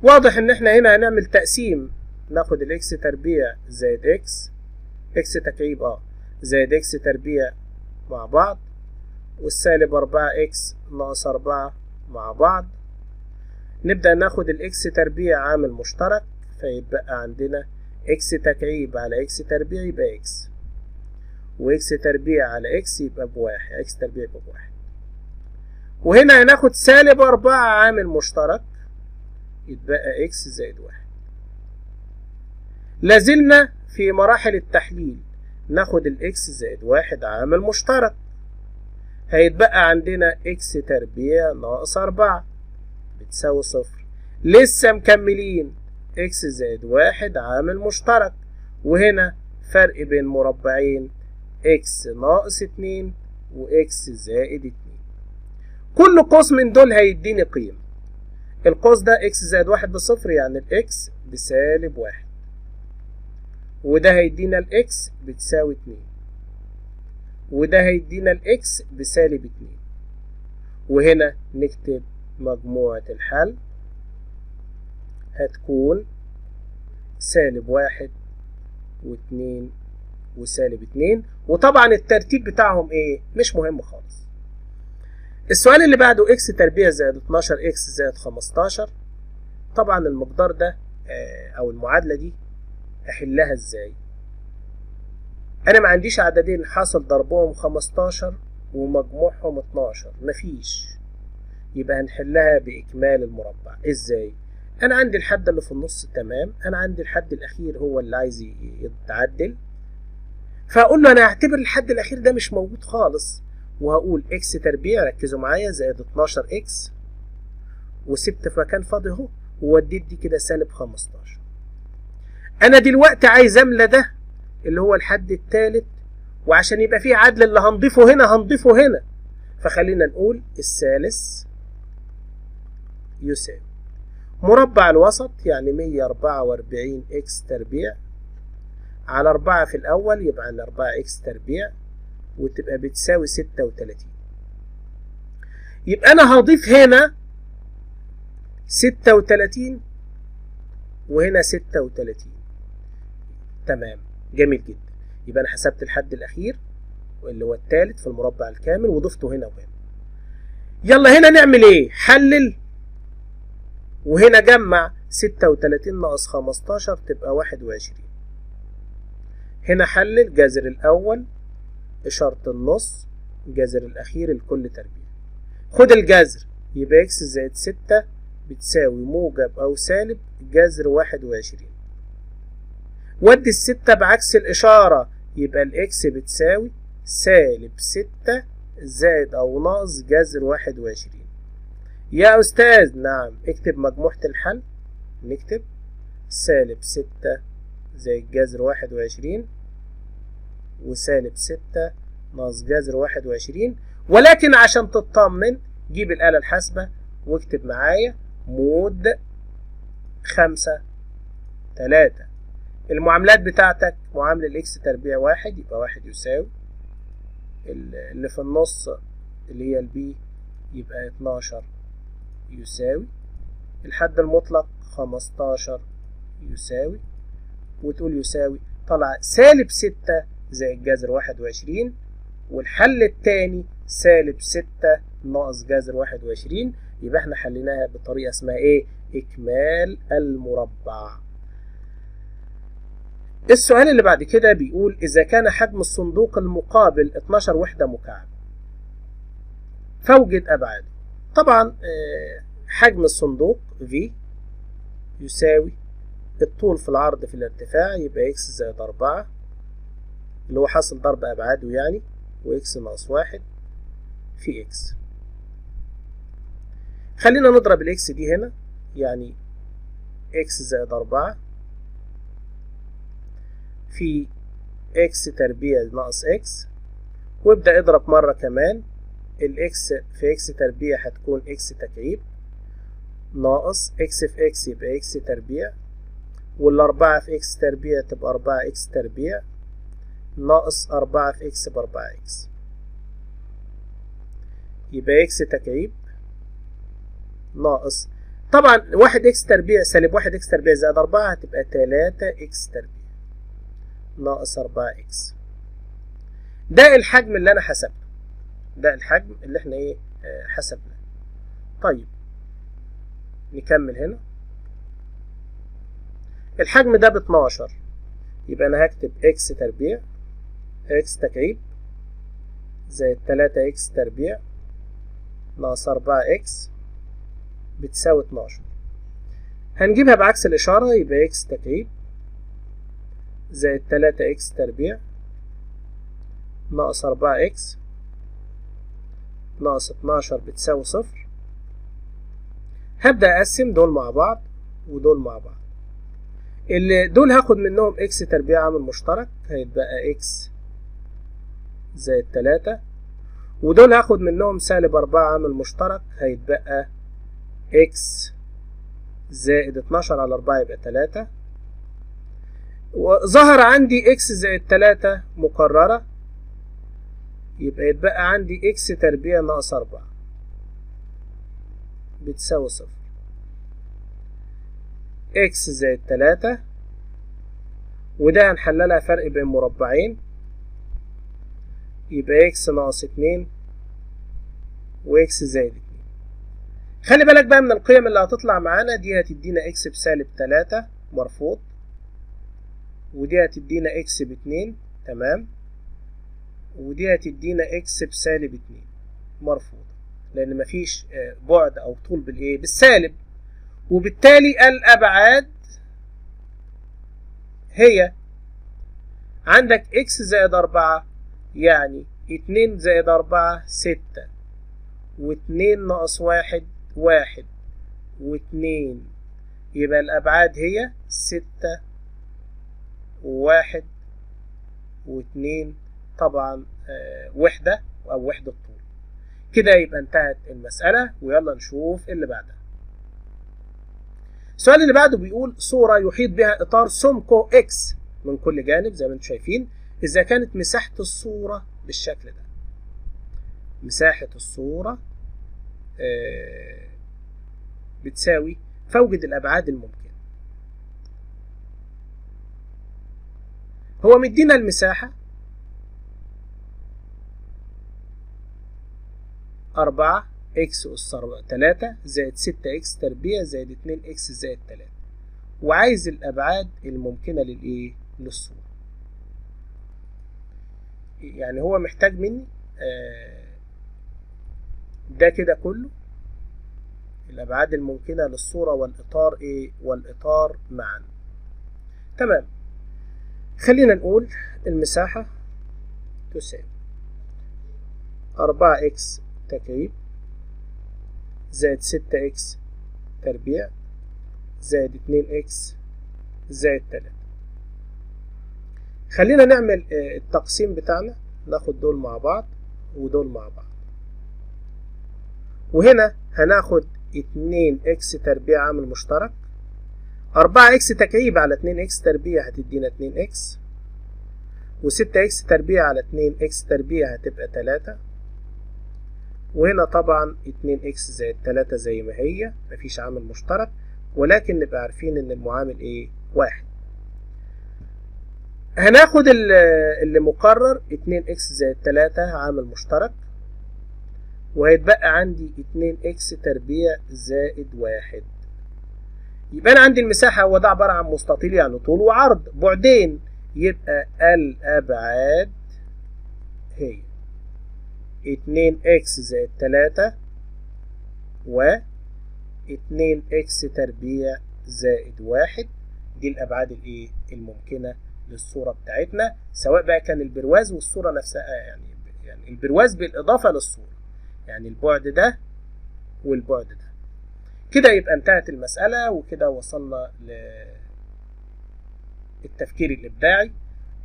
واضح ان احنا هنا هنعمل تقسيم، ناخد الاكس تربيع زائد اكس تكعيب زائد اكس تربيع مع بعض، والسالب 4 اكس ناقص 4 مع بعض. نبدأ ناخد الاكس تربيع عامل مشترك، فيتبقى عندنا اكس تكعيب على اكس تربيع يبقى اكس، واكس تربيع على اكس يبقى بواحد، اكس تربيع يبقى بواحد. وهنا هناخد سالب 4 عامل مشترك يتبقى اكس زائد واحد. لازلنا في مراحل التحليل، ناخد الاكس زائد واحد عامل مشترك، هيتبقى عندنا اكس تربيع ناقص 4 بتساوي صفر. لسه مكملين اكس زائد واحد عامل مشترك، وهنا فرق بين مربعين x ناقص 2 و x زائد 2. كل قوس من دول هيديني قيمة. القوس ده x زائد 1 بصفر، يعني الx بسالب 1، وده هيدينا الx بتساوي 2، وده هيدينا الx بسالب 2. وهنا نكتب مجموعة الحل هتكون سالب 1 و2 وسالب 2. وطبعا الترتيب بتاعهم ايه؟ مش مهم خالص. السؤال اللي بعده x تربيع زائد 12 x زائد 15. طبعا المقدار ده او المعادلة دي احلها ازاي؟ انا ما عنديش عددين حاصل ضربهم 15 ومجموعهم 12، مفيش. يبقى هنحلها باكمال المربع. ازاي؟ انا عندي الحد اللي في النص تمام، انا عندي الحد الاخير هو اللي عايز يتعدل، فاقول له انا هعتبر الحد الاخير ده مش موجود خالص، وهقول x تربيع، ركزوا معايا، زائد 12x، وسبت في مكان فاضي اهو، ووديت دي كده سالب 15. انا دلوقتي عايز املى ده اللي هو الحد الثالث، وعشان يبقى فيه عدل اللي هنضيفه هنا هنضيفه هنا، فخلينا نقول الثالث يساوي مربع الوسط، يعني 144 x تربيع على 4 في الأول، يبقى على 4x تربيع، وتبقى بتساوي 36. يبقى أنا هضيف هنا 36 وهنا 36. تمام، جميل جدا. يبقى أنا حسبت الحد الأخير اللي هو الثالث في المربع الكامل وضفته هنا وهنا. يلا هنا نعمل إيه؟ حلل، وهنا جمع 36 ناقص 15 تبقى 21. هنا حلل جذر الأول إشارة النص، جذر الأخير الكل تربيع. خد الجذر، يبقى x زائد 6 بتساوي موجب أو سالب جذر 21. ودي الستة بعكس الإشارة، يبقى الإكس بتساوي سالب 6 زائد أو ناقص جذر 21. يا أستاذ نعم، اكتب مجموعة الحل. نكتب سالب 6 زائد جذر 21 وسالب 6 ناقص جذر 21. ولكن عشان تطمن جيب الآلة الحاسبة واكتب معايا مود 5 3. المعاملات بتاعتك معامل الإكس تربيع 1، يبقى 1 يساوي اللي في النص اللي هي البي، يبقى 12 يساوي الحد المطلق 15 يساوي، وتقول يساوي، طلع سالب 6 زائد جذر 21. والحل الثاني سالب 6 ناقص جذر 21. يبقى احنا حليناها بطريقة اسمها ايه؟ إكمال المربع. السؤال اللي بعد كده بيقول إذا كان حجم الصندوق المقابل 12 وحدة مكعب فوجد أبعاده. طبعا حجم الصندوق V يساوي الطول في العرض في الارتفاع، يبقى x زائد 4 اللي هو حاصل ضرب أبعاده يعني، وx ناقص 1 في x. خلينا نضرب الx دي هنا، يعني x زائد 4 في x تربيع ناقص x، وابدأ اضرب مرة كمان. الx في x تربيع هتكون x تكعيب ناقص x في x يبقى x تربيع، والأربعة في x تربيع تبقى 4x تربيع ناقص 4 في x ب4x، يبقى x تكعيب ناقص، طبعا 1x تربيع سالب 1x تربيع زائد 4 هتبقى 3x تربيع ناقص 4x. ده الحجم اللي أنا حسبته، ده الحجم اللي احنا ايه حسبناه. طيب نكمل هنا. الحجم ده ب12، يبقى أنا هكتب x تربيع x تكعيب زائد 3x تربيع ناقص 4x بتساوي 12. هنجيبها بعكس الإشارة، يبقى x تكعيب زائد 3x تربيع ناقص 4x ناقص 12 بتساوي 0. هبدأ أقسم دول مع بعض ودول مع بعض. اللي دول هاخد منهم اكس تربيع عامل مشترك، هيتبقى اكس زائد 3، ودول هاخد منهم سالب 4 عامل مشترك، هيتبقى اكس زائد 12 على 4 يبقى 3. وظهر عندي اكس زائد 3 مكررة، يبقى يتبقى عندي اكس تربيع ناقص 4 بتساوي 0. اكس زائد 3، وده هنحللها فرق بين مربعين، يبقى اكس ناقص 2 واكس زائد 2. خلي بالك بقى من القيم اللي هتطلع معانا دي، هتدينا اكس بسالب 3 مرفوض، ودي هتدينا اكس ب2 تمام، ودي هتدينا اكس بسالب 2 مرفوض، لان مفيش بعد او طول بالايه بالسالب. وبالتالي الابعاد هي عندك اكس زائد 4 يعني 2 زائد 4 6، و2 ناقص 1 1، و2، يبقى الابعاد هي 6 و1 و2، طبعا وحدة او وحدة طول. كده يبقى انتهت المسألة، ويلا نشوف اللي بعدها. السؤال اللي بعده بيقول صورة يحيط بها إطار سمكه إكس من كل جانب زي ما انتم شايفين، إذا كانت مساحة الصورة بالشكل ده. مساحة الصورة بتساوي، فوجد الأبعاد الممكنة. هو مدينا المساحة 4 إكس أس 3 زائد 6 إكس تربيع زائد 2 إكس زائد 3، وعايز الأبعاد الممكنة للإيه؟ للصورة. يعني هو محتاج مني ده كده كله الأبعاد الممكنة للصورة والإطار إيه؟ والإطار معا. تمام، خلينا نقول المساحة تساوي 4 إكس تكعيب زائد 6 إكس تربيع زائد 2 إكس زائد 3. خلينا نعمل التقسيم بتاعنا، ناخد دول مع بعض ودول مع بعض، وهنا هناخد 2 إكس تربيع عامل مشترك، 4 إكس تكعيب على 2 إكس تربيع هتدينا 2 إكس، و6 إكس تربيع على 2 إكس تربيع هتبقى 3، وهنا طبعا 2 إكس زائد 3 زي ما هي، مفيش عامل مشترك، ولكن نبقى عارفين إن المعامل إيه؟ 1. هناخد اللي مقرر 2 إكس زائد 3 عامل مشترك، وهيتبقى عندي 2 إكس تربيع زائد 1. يبقى أنا عندي المساحة، هو ده عبارة عن مستطيل يعني طول وعرض بعدين، يبقى الأبعاد هي 2 إكس زائد 3 و 2 إكس تربيع زائد 1. دي الأبعاد الإيه؟ الممكنة للصورة بتاعتنا، سواء بقى كان البرواز والصورة نفسها، يعني البرواز بالإضافة للصورة، يعني البعد ده والبعد ده. كده يبقى انتهت المسألة، وكده وصلنا للتفكير الإبداعي.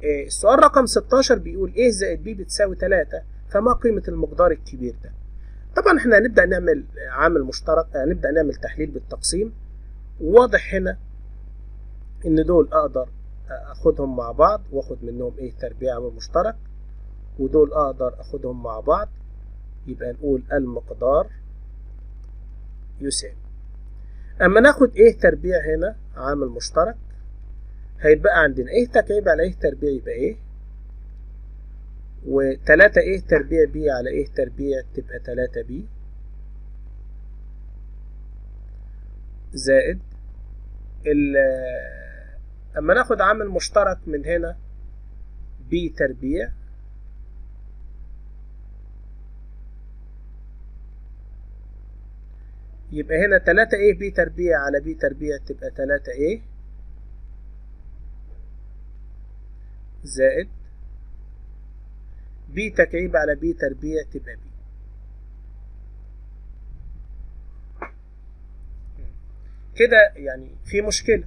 السؤال رقم 16 بيقول A زائد B بتساوي 3، فما قيمة المقدار الكبير ده؟ طبعا احنا هنبدأ نعمل عامل مشترك، هنبدأ نعمل تحليل بالتقسيم. واضح هنا ان دول اقدر اخدهم مع بعض واخد منهم ايه؟ تربيع عامل مشترك، ودول اقدر اخدهم مع بعض، يبقى نقول المقدار يساوي. اما ناخد ايه تربيع هنا عامل مشترك، هيتبقى عندنا ايه تكعيب على ايه تربيع يبقى ايه، و3 ايه تربيع بي على ايه تربيع تبقى 3 بي، زائد اما ناخد عامل مشترك من هنا بي تربيع، يبقى هنا 3 ايه بي تربيع على بي تربيع تبقى 3 ايه، زائد بي تكعيب على بي تربيع تبقى بي. كده يعني في مشكلة،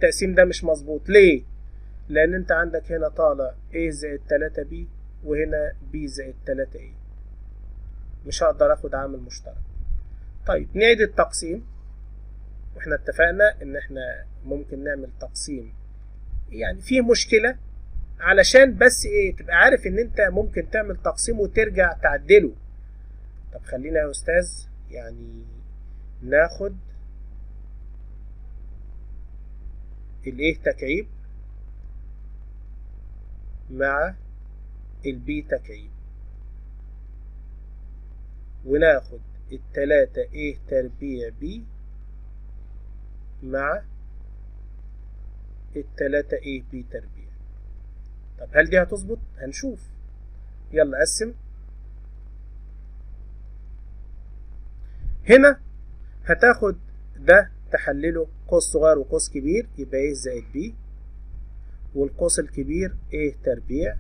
التقسيم ده مش مظبوط. ليه؟ لأن أنت عندك هنا طالع A زائد 3B وهنا B زائد 3A، مش هقدر آخد عامل مشترك. طيب نعيد التقسيم. واحنا اتفقنا إن احنا ممكن نعمل تقسيم يعني فيه مشكلة، علشان بس إيه تبقى عارف إن أنت ممكن تعمل تقسيم وترجع تعدله. طب خلينا يا أستاذ يعني ناخد الإيه تكعيب مع البي تكعيب، وناخد التلاتة A تربيع B مع التلاتة A B تربيع. طب هل دي هتظبط؟ هنشوف. يلا قسم. هنا هتاخد ده تحلله قوس صغير وقوس كبير، يبقى A زائد B، والقوس الكبير A تربيع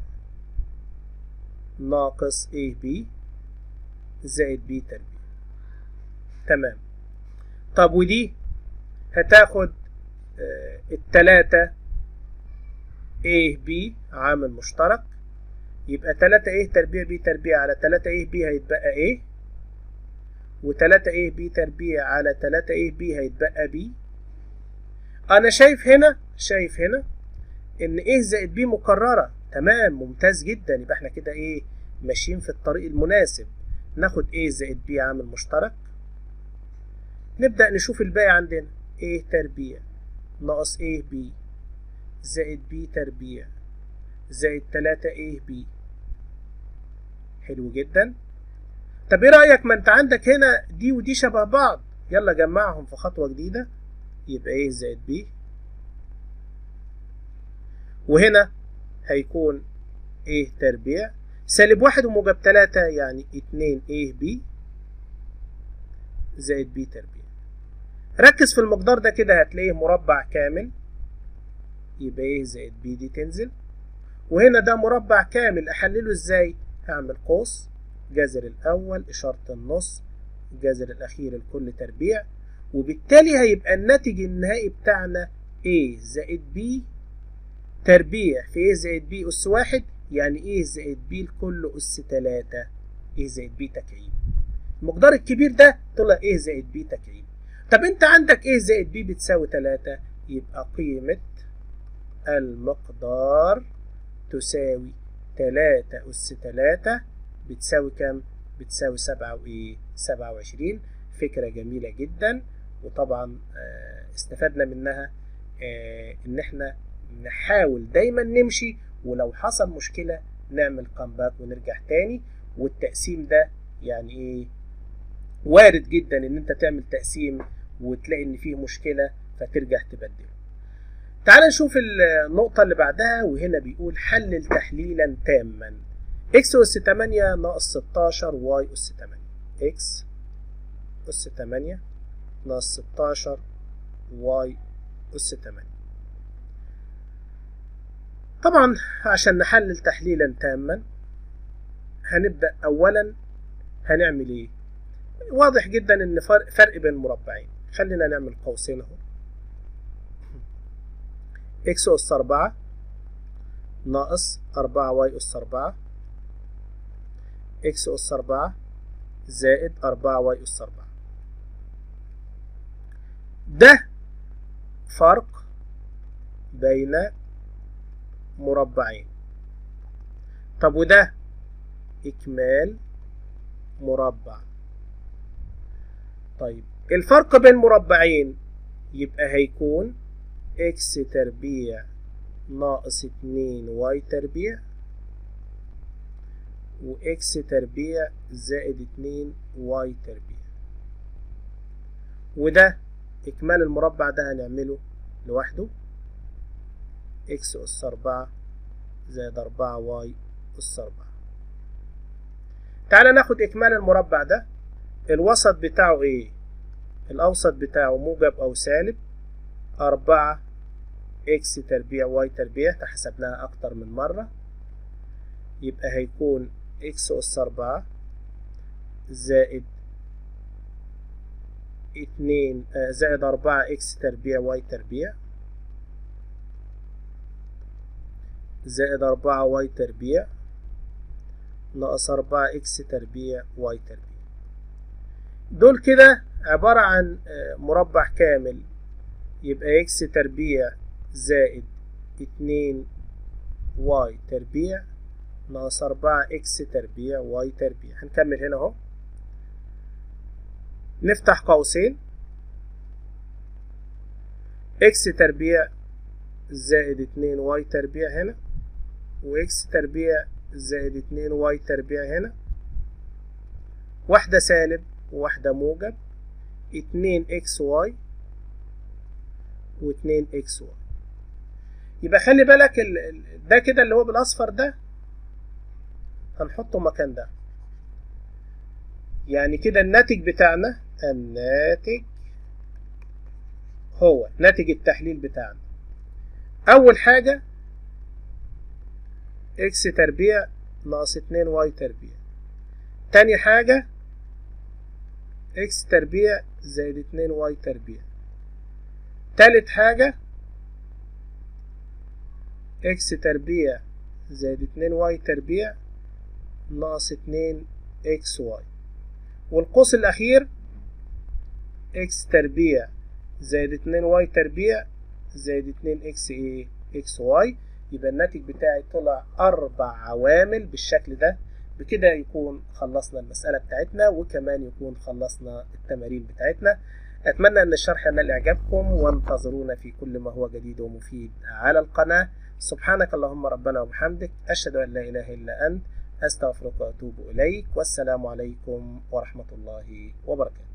ناقص AB زائد B تربيع. تمام. طب ودي هتاخد التلاتة A B عامل مشترك، يبقى 3A تربيع B تربيع على 3A B هيتبقى A، و3A B تربيع على 3A B هيتبقى B. أنا شايف هنا إن A زائد B مكررة. تمام، ممتاز جدا. يبقى احنا كده إيه ماشيين في الطريق المناسب. ناخد A زائد B عامل مشترك، نبدأ نشوف الباقي عندنا. A تربيع ناقص AB زائد B تربيع زائد 3AB. حلو جدا. طب ايه رأيك، ما انت عندك هنا دي ودي شبه بعض، يلا جمعهم في خطوة جديدة، يبقى A زائد B، وهنا هيكون A تربيع سالب 1 وموجب 3 يعني 2AB زائد B تربيع. ركز في المقدار ده كده هتلاقيه مربع كامل، يبقى A زائد B دي تنزل، وهنا ده مربع كامل. أحلله إزاي؟ هعمل قوس، جذر الأول إشارة النص، جذر الأخير الكل تربيع، وبالتالي هيبقى الناتج النهائي بتاعنا A زائد B تربيع في A زائد B أس 1، يعني A زائد B الكل أس 3، A زائد B تكعيب. المقدار الكبير ده طلع A زائد B تكعيب. طب أنت عندك A زائد B بتساوي 3، يبقى قيمة المقدار تساوي 3 أس 3 بتساوي كام؟ بتساوي 27. فكرة جميلة جدا، وطبعا استفدنا منها ان احنا نحاول دايما نمشي، ولو حصل مشكلة نعمل كامباك ونرجع تاني. والتقسيم ده يعني ايه وارد جدا ان انت تعمل تقسيم وتلاقي ان فيه مشكلة فترجع تبدله. تعال نشوف النقطة اللي بعدها، وهنا بيقول حلل تحليلا تاما. x أس 8 ناقص 16 y أس 8. x أس 8 ناقص 16 y أس 8. طبعا عشان نحلل تحليلا تاما هنبدأ أولا هنعمل ايه؟ واضح جدا ان فرق بين مربعين. خلينا نعمل قوسين اهو. x أس 4 ناقص 4y أس 4، x أس 4 زائد 4y أس 4. ده فرق بين مربعين. طب وده إكمال مربع. طيب الفرق بين مربعين يبقى هيكون x تربيع ناقص 2y تربيع و x تربيع زائد 2y تربيع. وده إكمال المربع ده هنعمله لوحده، x أس 4 زائد 4y أس 4. تعالى ناخد إكمال المربع ده. الوسط بتاعه إيه؟ الأوسط بتاعه موجب أو سالب 4 x تربيع y تربيع، حسبناها أكتر من مرة، يبقى هيكون x أس 4 زائد 2 زائد 4 x تربيع y تربيع زائد 4 واي تربيع ناقص 4 اكس تربيع واي تربيع. دول كده عبارة عن مربع كامل، يبقى اكس تربيع زائد 2 واي تربيع ناقص 4 اكس تربيع واي تربيع. هنكمل هنا اهو، نفتح قوسين، اكس تربيع زائد 2 واي تربيع هنا، واكس تربيع زائد 2 واي تربيع هنا، واحدة سالب وواحدة موجب، 2 اكس واي و2 اكس واي. يبقى خلي بالك ده كده اللي هو بالاصفر ده هنحطه مكان ده. يعني كده الناتج بتاعنا، الناتج هو ناتج التحليل بتاعنا. اول حاجة اكس تربيع ناقص 2 واي تربيع. تاني حاجة اكس تربيع زائد 2 واي تربيع. تالت حاجة اكس تربيع زائد 2 واي تربيع ناقص 2 اكس واي. والقوس الاخير اكس تربيع زائد 2 واي تربيع زائد 2 اكس ايه اكس واي. يبقى الناتج بتاعي طلع 4 عوامل بالشكل ده. بكده يكون خلصنا المسألة بتاعتنا، وكمان يكون خلصنا التمارين بتاعتنا. أتمنى أن الشرح ينال إعجابكم، وانتظرونا في كل ما هو جديد ومفيد على القناة. سبحانك اللهم ربنا وبحمدك، أشهد أن لا إله إلا أنت، أستغفرك وأتوب إليك، والسلام عليكم ورحمة الله وبركاته.